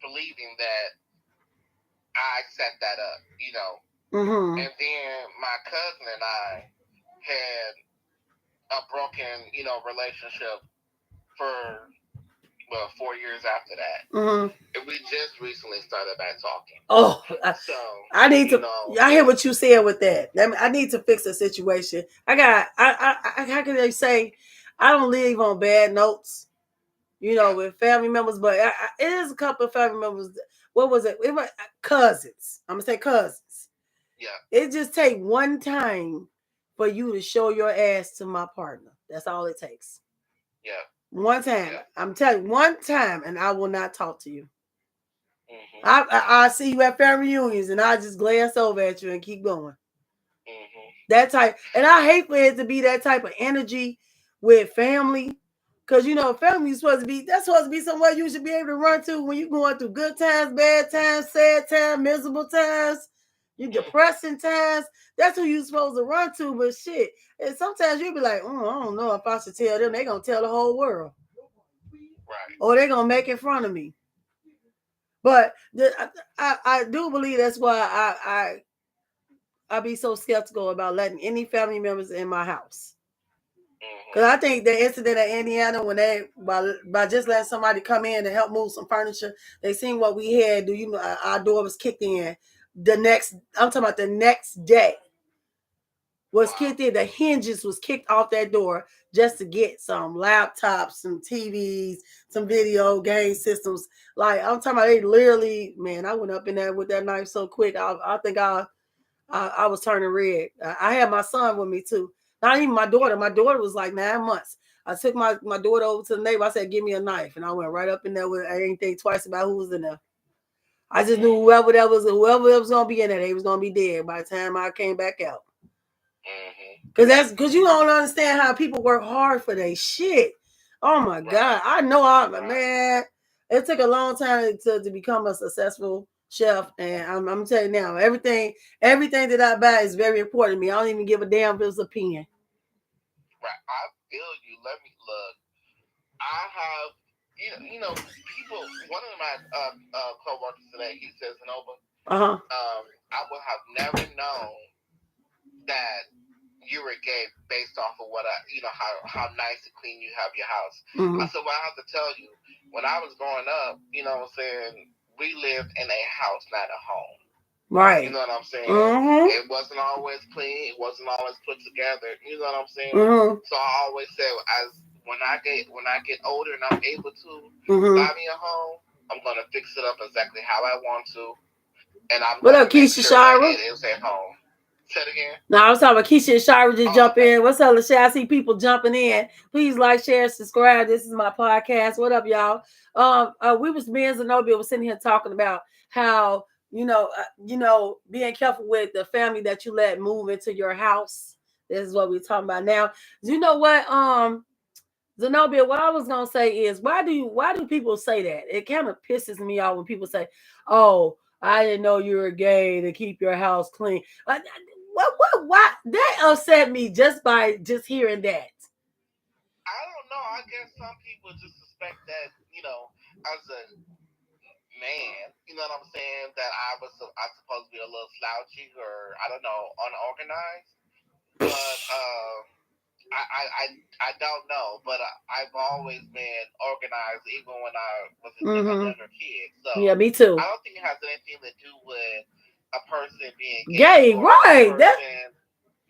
believing that I set that up. mm-hmm. And then my cousin and I had a broken, relationship for 4 years after that. Mm-hmm. And we just recently started back talking. Oh, So, I need to. I hear it, what you said with that. I need to fix the situation. I got. How can they say? I don't leave on bad notes. yeah, With family members, but it is a couple of family members. What was it? It was cousins. I'm gonna say cousins. yeah, It just take one time for you to show your ass to my partner. That's all it takes. yeah, One time. yeah. I'm telling you, one time, and I will not talk to you. Mhm, I see you at family reunions, and I just glance over at you and keep going. mhm. That type, and I hate for it to be that type of energy with family, because family is supposed to be that's supposed to be somewhere you should be able to run to when you're going through good times, bad times, sad times, miserable times, you Mhm. depressing times. That's who you supposed to run to. But shit, and sometimes you'll be like, I don't know if I should tell them. They gonna tell the whole world, Right. or they gonna make it fun of me. But I do believe that's why I be so skeptical about letting any family members in my house. Cause Mhm. I think the incident in Indiana when they by just letting somebody come in to help move some furniture, they seen what we had. Our door was kicked in. I'm talking about the next day was Wow. kicked in. The hinges was kicked off that door just to get some laptops, some TVs, some video game systems. Like I'm talking about, they literally, man. I went up in there with that knife so quick. I think I was turning red. I had my son with me too. Not even my daughter. My daughter was like 9 months. I took my daughter over to the neighbor. I said, "Give me a knife," and I went right up in there with. I didn't think twice about who was in there. I just knew Mhm. whoever that was gonna be in there, they was gonna be dead by the time I came back out. Mhm. Cause you don't understand how people work hard for their shit. Oh my Right. god, I know Right. man. It took a long time to become a successful chef, and I'm telling you now, everything that I buy is very important to me. I don't even give a damn if it's a pen. Right. I feel you. Let me look. I have, people. One of my coworkers today, he says, Nova, Uh huh. I would have never known that you were gay based off of what how nice and clean you have your house. Mm-hmm. I said, well, I have to tell you, when I was growing up, what I'm saying, we lived in a house, not a home. You Right. know what I'm saying? Mm-hmm. It wasn't always clean. It wasn't always put together. You know what I'm saying? Mm-hmm. So I always say, as when I get older and I'm able to Mm-hmm. buy me a home, I'm gonna fix it up exactly how I want to, and I'm What gonna up, make Keisha sure that Shira? it is at home. Say it again. No, I was talking about Keisha and Shira just Oh, jump okay. in. What's up, Lachey? I see people jumping in. Please like, share, subscribe. This is my podcast. What up, y'all? We was me and Zenobia was sitting here talking about how being careful with the family that you let move into your house. This is what we're talking about now. You know what? Zenobia, what I was gonna say is why do people say that? It kind of pisses me off when people say, "Oh, I didn't know you were gay to keep your house clean." What? That upset me just by just hearing that. I don't know. I guess some people just suspect that as a man, you know what I'm saying, that I supposed to be a little slouchy or I don't know, unorganized. But I don't know, but I've always been organized, even when I was a Mm-hmm. younger kid. So Yeah, me I too. don't think it has anything to do with a person being gay Gay, or a right? That person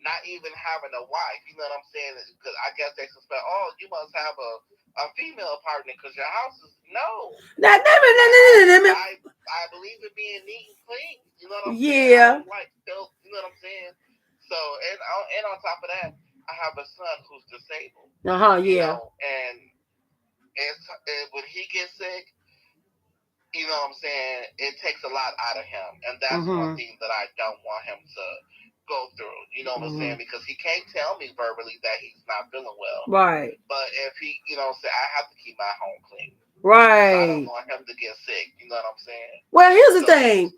not even having a wife. You know what I'm saying? Because I guess they suspect, oh, you must have a female partner because your house is no. that I believe in being neat and clean. You know what I'm saying? I yeah. don't like filth. You know what I'm saying? So and on top of that, I have a son who's disabled. Uh-huh, You yeah. know, and when he gets sick, you know what I'm saying, it takes a lot out of him, and that's one Mm-hmm. thing that I don't want him to go through. You know what I'm Mm-hmm. saying? Because he can't tell me verbally that he's not feeling well. Right. But if he, you know, say I have to keep my home clean because I don't Right. want him to get sick. You know what I'm saying? Well, here's the So thing.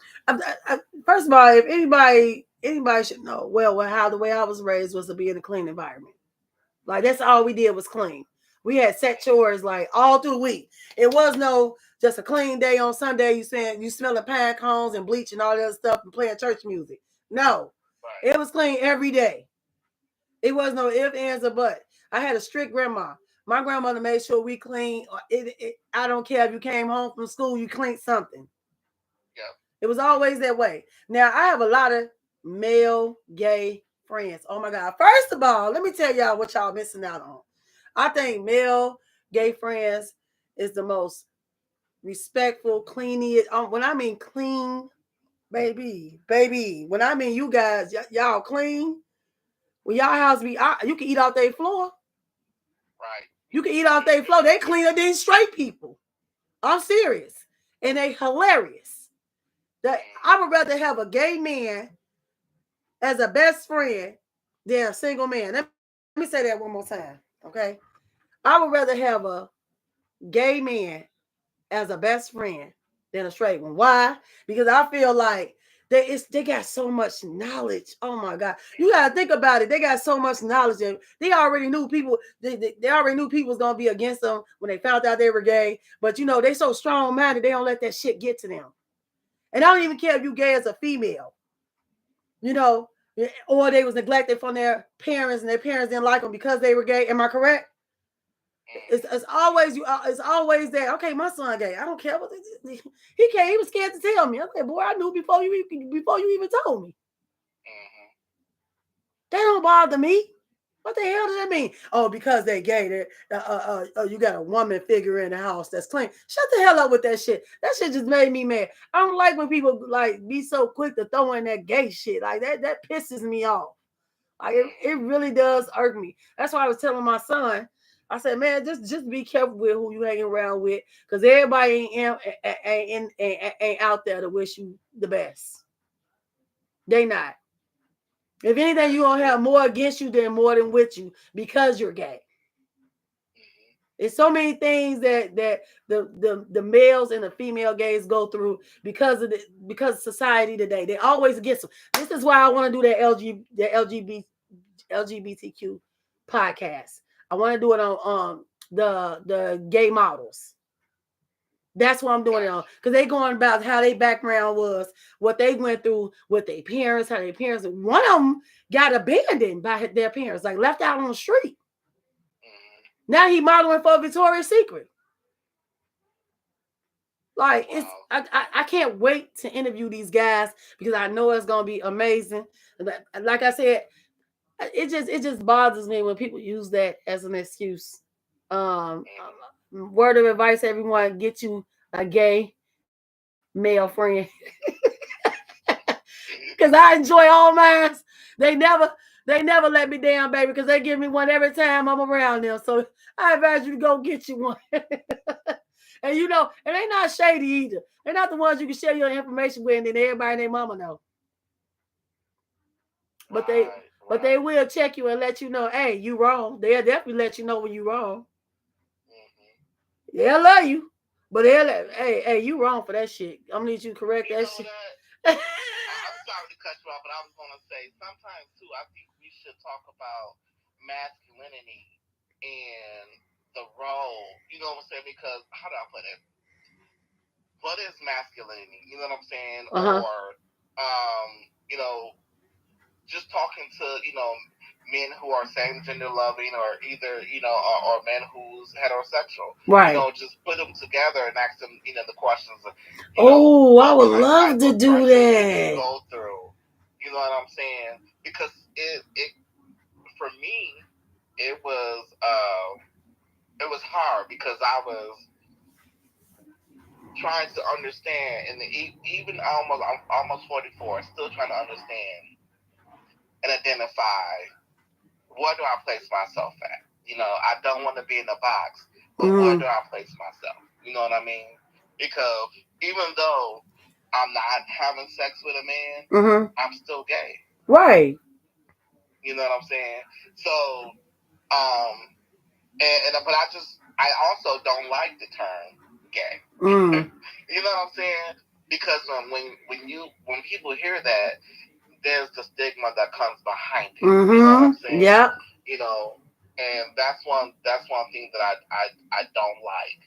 First of all, if anybody should know, well, how the way I was raised was to be in a clean environment. Like that's all we did was clean. We had set chores like all through the week. It was no just a clean day on Sunday. You saying you smelling pine cones and bleach and all that other stuff and playing church music. No, right, it was clean every day. It was no ifs, ands, or but. I had a strict grandma. My grandmother made sure we clean. I don't care if you came home from school, you cleaned something. yeah, It was always that way. Now I have a lot of male gay friends. Oh my God. First of all, let me tell y'all what y'all missing out on. I think male gay friends is the most respectful, clean. When I mean clean, baby. When I mean you guys, y'all clean. When y'all house be, you can eat off their floor. right. You can eat off their floor. They cleaner than straight people. I'm serious, and they hilarious. That I would rather have a gay man as a best friend than a single man. Let me say that one more time. Okay. I would rather have a gay man as a best friend than a straight one. Why? Because I feel like they got so much knowledge. Oh my God. You gotta think about it. They got so much knowledge and they already knew people, they already knew people was gonna be against them when they found out they were gay. But you know, they so strong minded, they don't let that shit get to them. And I don't even care if you gay as a female. You know, or they was neglected from their parents and their parents didn't like them because they were gay. Am I correct? It's always you. It's always that. Okay, my son gay. I don't care what he can't. He was scared to tell me. I said, boy, I knew before you even told me. That don't bother me. What the hell does that mean? Oh, because they gay. You got a woman figure in the house that's clean. Shut the hell up with that shit. That shit just made me mad. I don't like when people like be so quick to throw in that gay shit. Like that. That pisses me off. Like it really does irk me. That's why I was telling my son. I said, man, just be careful with who you hanging around with, because everybody ain't out there to wish you the best. They not. If anything, you gonna have more against you than more than with you because you're gay. It's so many things that the males and the female gays go through because of society today. They always against them. This is why I want to do the LGBTQ podcast. I want to do it on the gay models. That's what I'm doing it on, because they going about how their background was, what they went through with their parents, how their parents. One of them got abandoned by their parents, like left out on the street. Now he modeling for Victoria's Secret. Like it's, I can't wait to interview these guys because I know it's gonna be amazing. Like I said, it just bothers me when people use that as an excuse. Word of advice, everyone: get you a gay male friend, because I enjoy all mine. They never they never let me down, baby, because they give me one every time I'm around them. So I advise you to go get you one. And you know, and they not shady either. They're not the ones you can share your information with, and then everybody and their mama know. But they will check you and let you know, hey, you wrong. They'll definitely let you know when you wrong. They'll love you, but hey, you wrong for that shit. I'm gonna need you to correct that shit. I'm sorry to cut you off, but I was gonna say sometimes too. I think we should talk about masculinity and the role. You know what I'm saying? Because how do I put it? what is masculinity? You know what I'm saying? Uh-huh. Or, you know, just talking to, men who are same gender loving, or either, or men who's heterosexual. Right. Just put them together and ask them, the questions of, Oh, I what would love type to of do pressure do you that. go through? You know what I'm saying? Because it for me, it was hard because I was trying to understand, and even I'm almost 44, still trying to understand and identify, where do I place myself at? I don't want to be in a box, but where do I place myself? You know what I mean? Because even though I'm not having sex with a man, I'm still gay. Right. You know what I'm saying? So, but I also don't like the term gay. You know what I'm saying? Because when people hear that, there's the stigma that comes behind it. You know what I'm saying? Yep. And that's one thing that I don't like.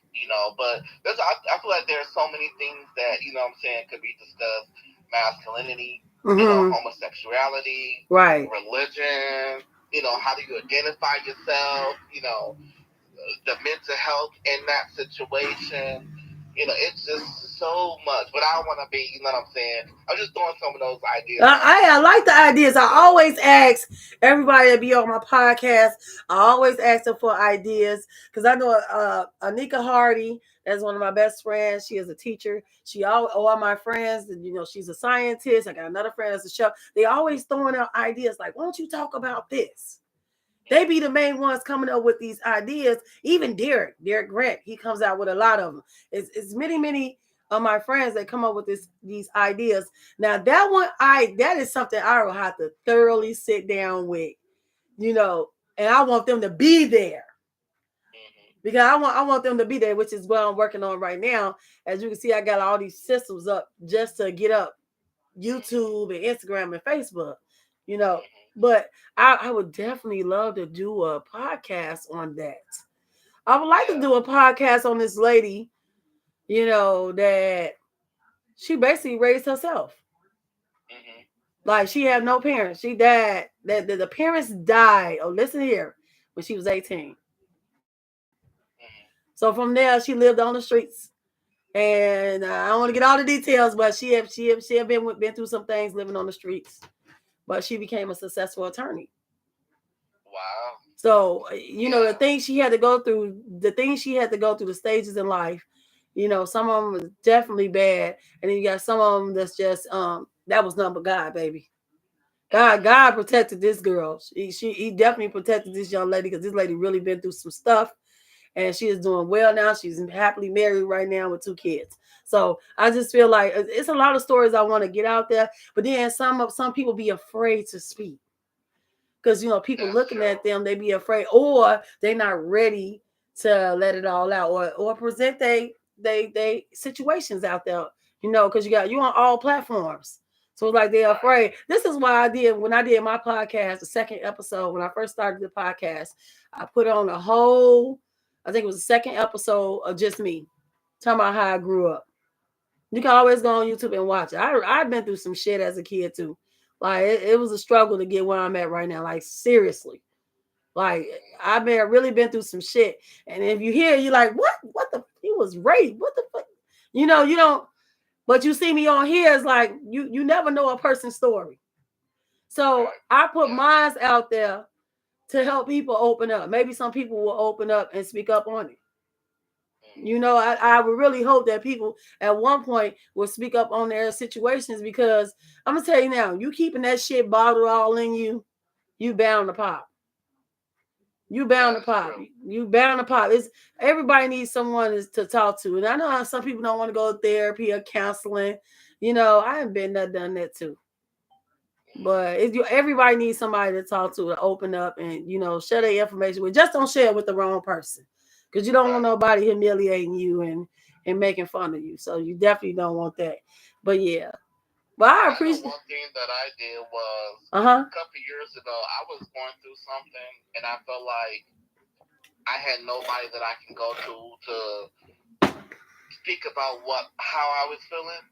But I feel like there's so many things that, what I'm saying, could be discussed: masculinity, homosexuality, Right. religion. How do you identify yourself? The mental health in that situation. It's just so much. But I don't want to be, you know what I'm saying? I'm just throwing some of those ideas. I like the ideas. I always ask everybody to be on my podcast. I always ask them for ideas because I know Anika Hardy, that's one of my best friends. She is a teacher. All my friends, she's a scientist. I got another friend that's a chef. They always throwing out ideas like, why don't you talk about this? They be the main ones coming up with these ideas. Even Derek Grant, he comes out with a lot of them. It's many of my friends that come up with these ideas. Now that is something I will have to thoroughly sit down with, and I want them to be there because I want them to be there, which is what I'm working on right now. As you can see, I got all these systems up just to get up YouTube and Instagram and Facebook, But I would definitely love to do a podcast on that. I would like to do a podcast on this lady, that she basically raised herself. Like she had no parents. She died. That the parents died. Oh, listen here, when she was 18. So from there, she lived on the streets. And I don't want to get all the details, but she had been through some things living on the streets. But she became a successful attorney. Wow. So, the things she had to go through, the stages in life, some of them was definitely bad. And then you got some of them that's just, that was nothing but God, baby. God protected this girl. He definitely protected this young lady because this lady really been through some stuff. And she is doing well now. She's happily married right now with 2 kids. So I just feel like it's a lot of stories I want to get out there. But then some people be afraid to speak. Because people looking at them, they be afraid, or they not ready to let it all out, or present they situations out there, because you on all platforms. So it's like they're afraid. This is why when I did my podcast, the second episode, when I first started the podcast, I put on a whole, I think it was the second episode of just me talking about how I grew up. You can always go on YouTube and watch it. I've been through some shit as a kid too. Like it was a struggle to get where I'm at right now. Like seriously, like I've really been through some shit. And if you hear, you're like, what the? He was raped. What the fuck? You don't. But you see me on here, it's like you never know a person's story. So I put mine out there to help people open up. Maybe some people will open up and speak up on it. I would really hope that people at one point will speak up on their situations, because I'm gonna tell you now, you keeping that shit bottled all in you, you bound to pop. You bound to pop. You bound to pop. It's everybody needs someone to talk to, and I know how some people don't want to go to therapy or counseling. I have been there, done that too. But everybody needs somebody to talk to open up and share their information with. Just don't share it with the wrong person, because you don't want nobody humiliating you and making fun of you. So you definitely don't want that. But yeah, but I appreciate. One thing that I did was a couple years ago, I was going through something, and I felt like I had nobody that I can go to speak about how I was feeling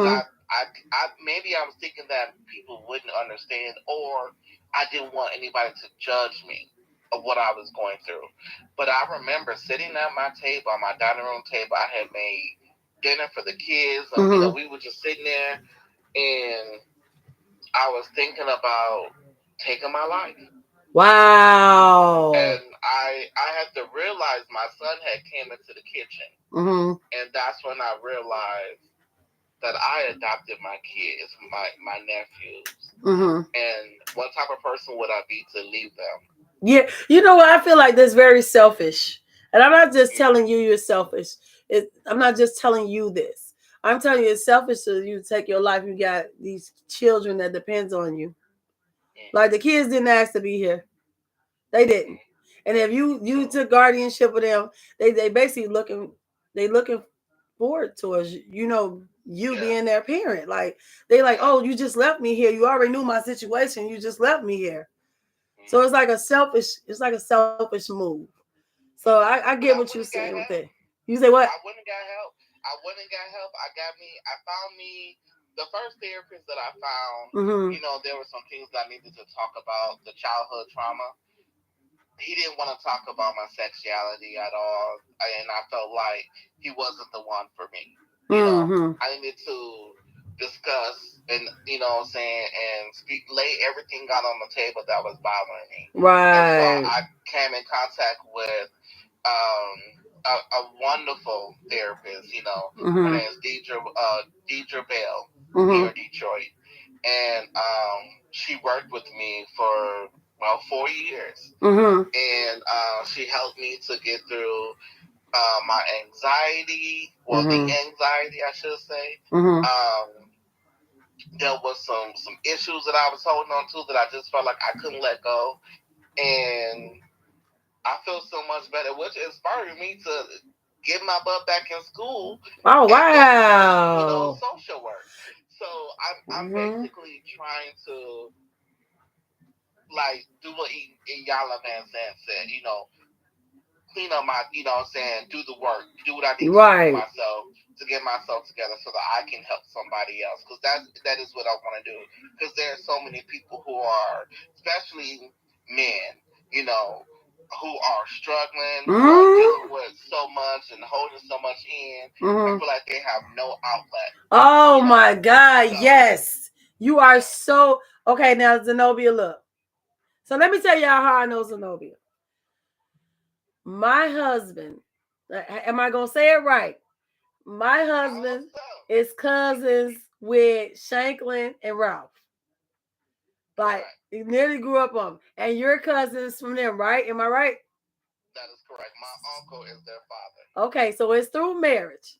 because Mm. I maybe I was thinking that people wouldn't understand, or I didn't want anybody to judge me of what I was going through. But I remember sitting at my table, on my dining room table. I had made dinner for the kids, and Mm-hmm. we were just sitting there, and I was thinking about taking my life. Wow. And I had to realize my son had came into the kitchen, Mm-hmm. and that's when I realized that I adopted my kids, my nephews, Mm-hmm. and what type of person would I be to leave them? Yeah, you know what? I feel like that's very selfish, and I'm not just Mm-hmm. telling you you're selfish. I'm not just telling you this. I'm telling you it's selfish to you to take your life. You got these children that depends on you. Like the kids didn't ask to be here. They didn't. Mm-hmm. And if you So took guardianship of them, they basically looking forward towards you yeah. being their parent. Like they like, Yeah. oh, you just left me here. You already knew my situation. You just left me here. So Mm-hmm. it's like a selfish move. So I get But I what you're wouldn't got saying with help. it. You say what? I wouldn't got help. I wouldn't got help. I found me the first therapist that I found. Mm-hmm. There were some things that I needed to talk about the childhood trauma. He didn't want to talk about my sexuality at all, and I felt like he wasn't the one for me. Mm-hmm. I needed to discuss and what I'm saying, and lay everything out on the table that was bothering me. And so Right. I came in contact with um, a wonderful therapist. Her Mm-hmm. name is Deidre Bell here Mm-hmm. in Detroit, and she worked with me for about 4 years, Mm-hmm. and she helped me to get through my anxiety. Well, the Mm-hmm. anxiety, I should say. Mm-hmm. Um, there was some issues that I was holding on to that I just felt like I couldn't let go, and I feel so much better, which inspired me to get my butt back in school Oh and go learn, wow. social work. So I'm Mm-hmm. basically trying to like do what Iyanla Van Zandt said, clean up my, what I'm saying, do the work, do what I need to do for Right. myself to get myself together so that I can help somebody else. Because that is what I want to do. Because there are so many people who are, especially men, you know, who are struggling, who are dealing Mm-hmm. with so much and holding so much in, and Mm-hmm. feel like they have no outlet. Oh You know, my God, so yes. You are yeah. so okay. Now, Zenobia, look. So let me tell y'all how I know Zenobia. My husband, am I gonna say it right? My I hope husband so. is cousins with Shanklin and Ralph. Like Correct. he nearly grew up on. And your cousins from them, right? Am I right? That is correct. My uncle is their father. Okay, so it's through marriage.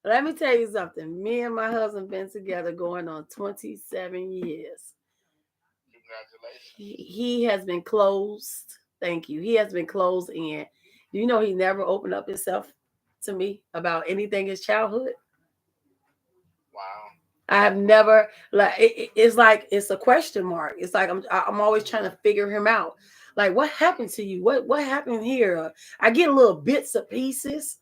Let me tell you something. Me and my husband been together going on 27 years. Congratulations. He has been closed. Thank you. He has been closed in. Do you know he never opened up himself to me about anything his childhood? Wow. I have never it's like it's a question mark. It's like I'm always trying to figure him out. Like what happened to you? What happened here? I get little bits of pieces,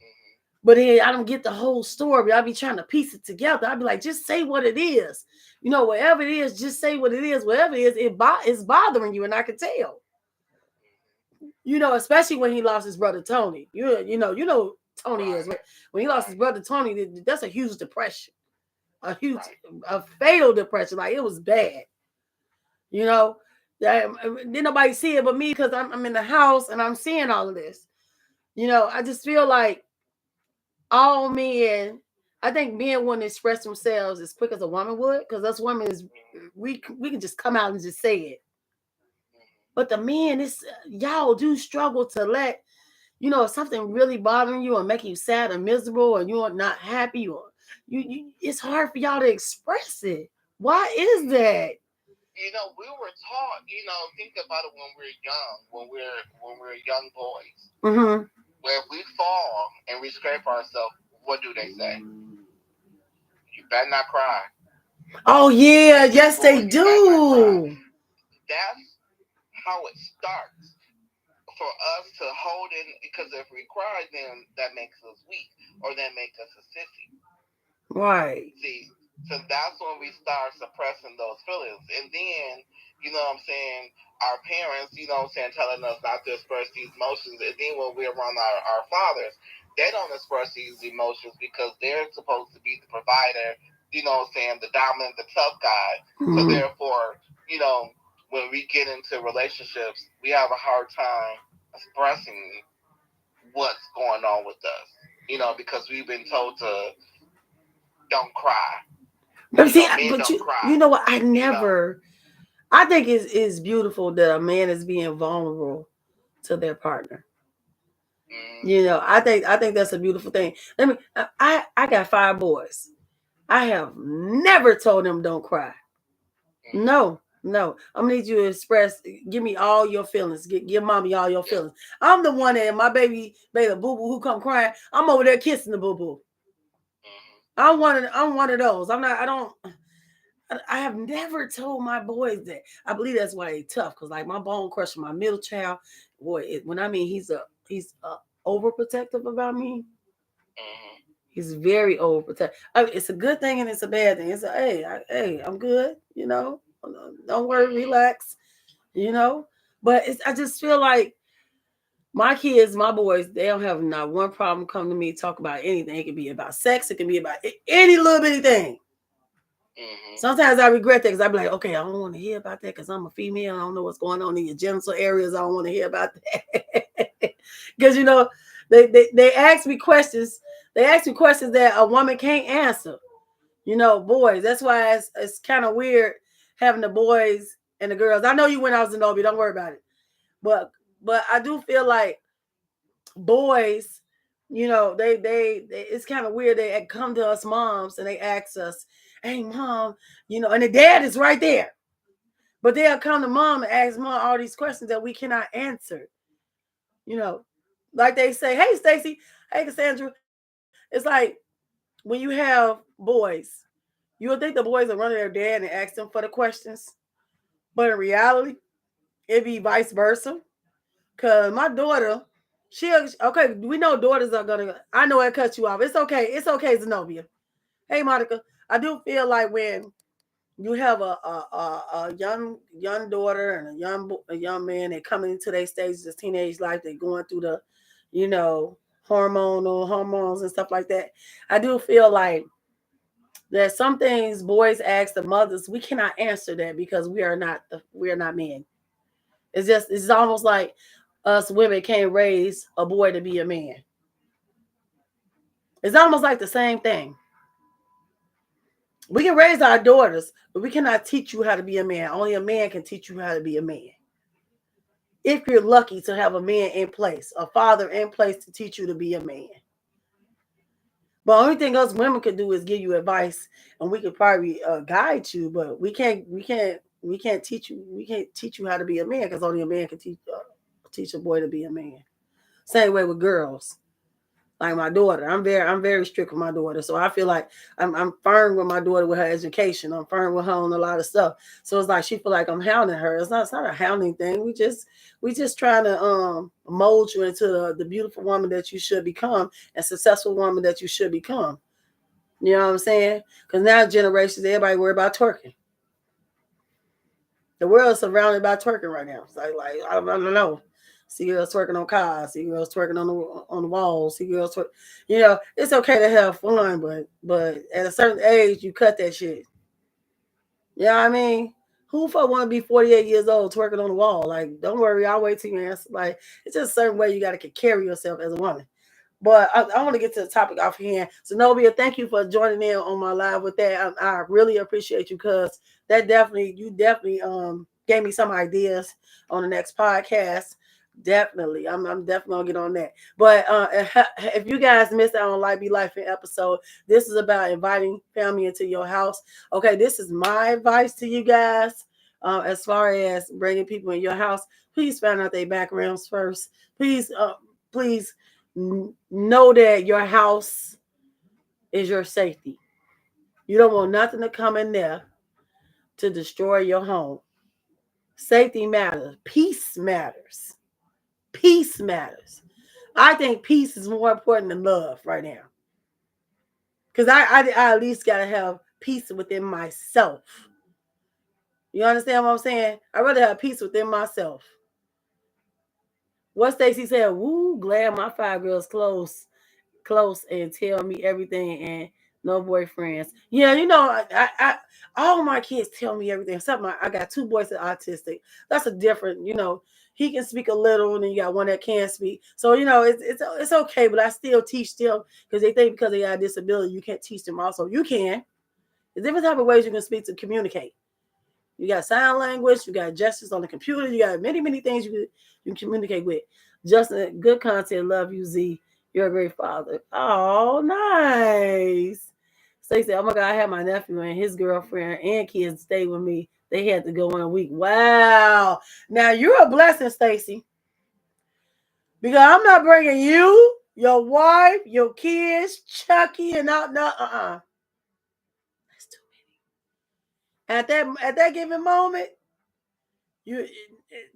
Mm-hmm. but then I don't get the whole story. I'll be trying to piece it together. I'll be like, just say what it is. Whatever it is, just say what it is. Whatever it is, it's bothering you, and I can tell. Especially when he lost his brother Tony. Tony is Right. when he lost his Right. brother Tony. That's a huge depression, a huge, Right. a fatal depression. Like it was bad. You know, didn't nobody see it but me because I'm in the house and I'm seeing all of this. I just feel like all men. I think men wouldn't express themselves as quick as a woman would because us women is Mm-hmm. we can just come out and just say it. Mm-hmm. But the men, it's y'all do struggle to let if something really bothering you or making you sad or miserable or you're not happy or it's hard for y'all to express it. Why is Mm-hmm. that? We were taught. Think about it when we're young, when we're young boys. Mm-hmm. Where if we fall and we scrape ourselves, what do they say? You better not cry. Oh yeah, You big yes they boy. You better not cry. do. That's how it starts for us to hold in. Because if we cry, then that makes us weak. or that make us a sissy. Right. See, so that's when we start suppressing those feelings. And then, you know what I'm saying, our parents, you know what I'm saying, telling us not to express these emotions. And then when we're around our fathers, they don't express these emotions because they're supposed to be the provider, you know what I'm saying, the dominant, the tough guy. So Mm-hmm. therefore, you know, when we get into relationships, we have a hard time expressing what's going on with us. You know, because we've been told to don't cry. But You see, know, men but don't you cry. know what? I You know. never. I think it's beautiful that a man is being vulnerable to their partner. Mm, You know, I think that's a beautiful thing. Let me. I got 5 boys. I have never told them don't cry. mm, No, no. I'm gonna need you to express. Give me all your feelings. Give mommy all your yeah. feelings. I'm the one that my baby boo boo who come crying. I'm over there kissing the boo boo. Mm, I'm one of those. I'm not. I don't. I have never told my boys that. I believe that's why they tough. Cause like my bone crusher, my middle child, boy. When I mean he's overprotective about me. mm, He's very overprotective. It's a good thing and it's a bad thing. It's a hey, I'm good. You know, don't worry, mm, relax. You know, but I just feel like my kids, my boys, they don't have not one problem come to me talk about anything. It can be about sex. It can be about any little bitty thing. mm, Sometimes I regret that because I be like, okay, I don't want to hear about that because I'm a female. I don't know what's going on in your genital areas. I don't want to hear about that. Because, you know, they ask me questions. They ask me questions that a woman can't answer. You know, boys. That's why it's kind of weird having the boys and the girls. I know you when I was in Obi. Don't worry about it. But but I do feel like boys, you know, they it's kind of weird. They come to us moms and they ask us, "Hey, mom," you know, and the dad is right there, but they'll come to mom and ask mom all these questions that we cannot answer. You know, like they say, "Hey, Stacy, hey, Cassandra," it's like when you have boys, you would think the boys are running their dad and ask them for the questions, but in reality, it be vice versa. Cause my daughter, she okay. We know daughters are gonna. I know I cut you off. It's okay. It's okay, Zenobia. Hey, Monica. I do feel like when you have a young daughter and a young man, they coming into their stages of teenage life, they going through the, you know, hormones and stuff like that. I do feel like there's some things boys ask the mothers. We cannot answer that because we are not men. It's almost like us women can't raise a boy to be a man. It's almost like the same thing. We can raise our daughters, but we cannot teach you how to be a man. Only a man can teach you how to be a man. If you're lucky to have a man in place, a father in place to teach you to be a man. But only thing us women can do is give you advice, and we could probably guide you, but we can't teach you. We can't teach you how to be a man because only a man can teach a boy to be a man. Same way with girls. Like my daughter, I'm very strict with my daughter, so I feel like I'm firm with my daughter with her education. I'm firm with her on a lot of stuff. So it's like she feel like I'm hounding her. It's not a hounding thing. We just trying to mold you into the beautiful woman that you should become and successful woman that you should become. You know what I'm saying? Because now generations, everybody worry about twerking. The world is surrounded by twerking right now. It's like I don't know. See girls twerking on cars. See girls twerking on the walls. See girls twerk. You know, it's okay to have fun, but at a certain age, you cut that shit. You know what I mean? Who for want to be 48 years old twerking on the wall? Like, don't worry, I'll wait till you answer. Like, it's just a certain way you got to carry yourself as a woman. But I want to get to the topic off hand. Zenobia, thank you for joining in on my live with that. I really appreciate you because you definitely gave me some ideas on the next podcast. Definitely, I'm definitely gonna get on that. But if you guys missed out on Life Be Lif N episode, this is about inviting family into your house. Okay, this is my advice to you guys. As far as bringing people in your house, please find out their backgrounds first. Please know that your house is your safety. You don't want nothing to come in there to destroy your home. Safety matters. Peace matters. Peace matters. I think peace is more important than love right now. Because I at least gotta have peace within myself. You understand what I'm saying? I'd rather have peace within myself. What Stacy said, woo, glad my 5 girls close and tell me everything and no boyfriends. Yeah, I all my kids tell me everything. Except I got 2 boys that are autistic. That's a different, he can speak a little, and then you got one that can't speak. So it's okay, but I still teach them because they think because they got a disability you can't teach them. Also, you can. There's different type of ways you can speak to communicate. You got sign language, you got gestures on the computer, you got many things you can communicate with. Justin, good content. Love you, Z. You're a great father. Oh, nice. Stacey, oh my God, I had my nephew and his girlfriend and kids stay with me. They had to go in a week. Wow. Now you're a blessing, Stacey. Because I'm not bringing you, your wife, your kids, Chucky, and out. No, that's too many. At that given moment, you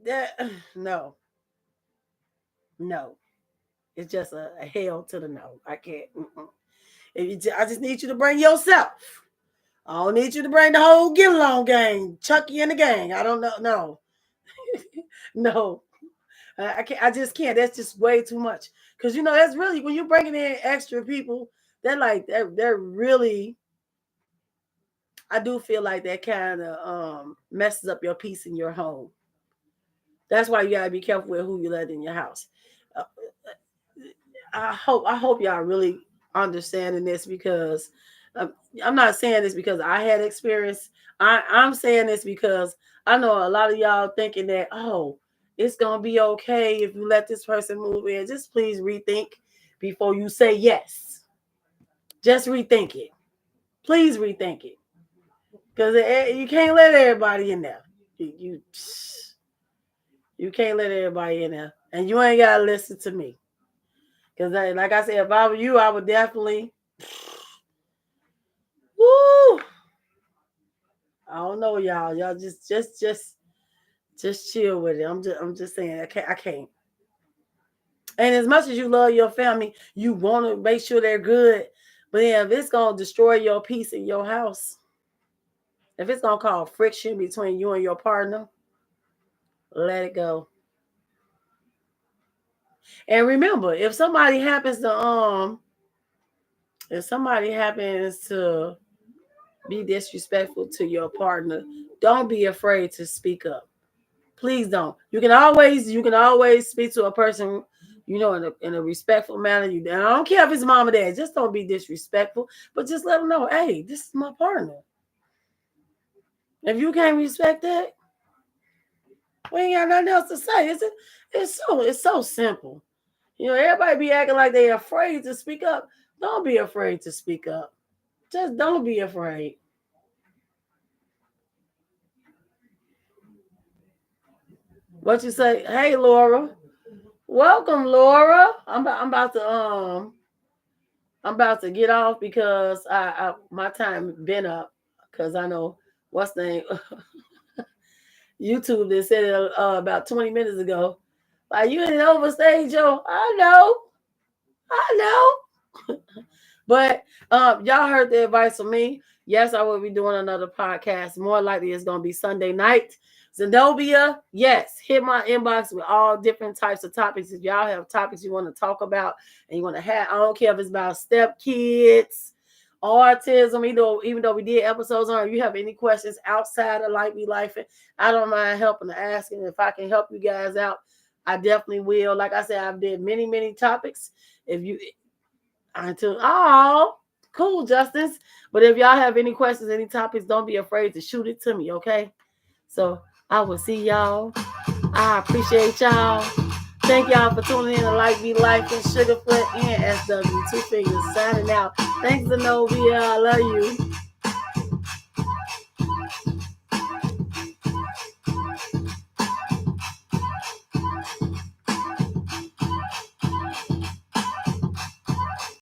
that no. It's just a hell to the no. I can't. I just need you to bring yourself. I don't need you to bring the whole get along gang, Chucky and the gang. I don't know. No, no, I can't. I just can't. That's just way too much. Because that's really when you're bringing in extra people. They're really. I do feel like that kind of messes up your peace in your home. That's why you gotta be careful with who you let in your house. Uh, I hope y'all really understanding this because I'm not saying this because I had experience. I'm saying this because I know a lot of y'all thinking that it's gonna be okay if you let this person move in. Just please rethink before you say yes. Just rethink it. Please rethink it because you can't let everybody in there. You can't let everybody in there, and you ain't gotta listen to me. Because, like I said, if I were you, I would definitely. Woo! I don't know, y'all. Y'all just chill with it. I'm just saying. I can't. And as much as you love your family, you want to make sure they're good. But yeah, if it's gonna destroy your peace in your house, if it's gonna cause friction between you and your partner, let it go. And remember, if somebody happens to be disrespectful to your partner, don't be afraid to speak up. Please don't. You can always speak to a person, in a respectful manner. I don't care if it's mom or dad. Just don't be disrespectful, but just let them know, hey, this is my partner. If you can't respect that, we ain't got nothing else to say. It's so simple. Everybody be acting like they afraid to speak up. Don't be afraid to speak up. Just don't be afraid. What you say? Hey, Laura. Welcome, Laura. I'm about to get off because my time been up because I know what's the name YouTube that said it about 20 minutes ago. Like you ain't overstage, yo. I know. But y'all heard the advice from me. Yes, I will be doing another podcast. More likely it's gonna be Sunday night. Zenobia, yes, hit my inbox with all different types of topics. If y'all have topics you want to talk about and you want to have, I don't care if it's about step kids, autism, even though we did episodes on it, you have any questions outside of Life Be Lif N, I don't mind helping and asking. If I can help you guys out, I definitely will. Like I said, I've did many topics. If you until cool, Justice. But if y'all have any questions, any topics, don't be afraid to shoot it to me, okay? So I will see y'all. I appreciate y'all. Thank y'all for tuning in to Life Be Lif N, Sugarfoot, and SW. Two Fingers signing out. Thanks, Zenobia. I love you.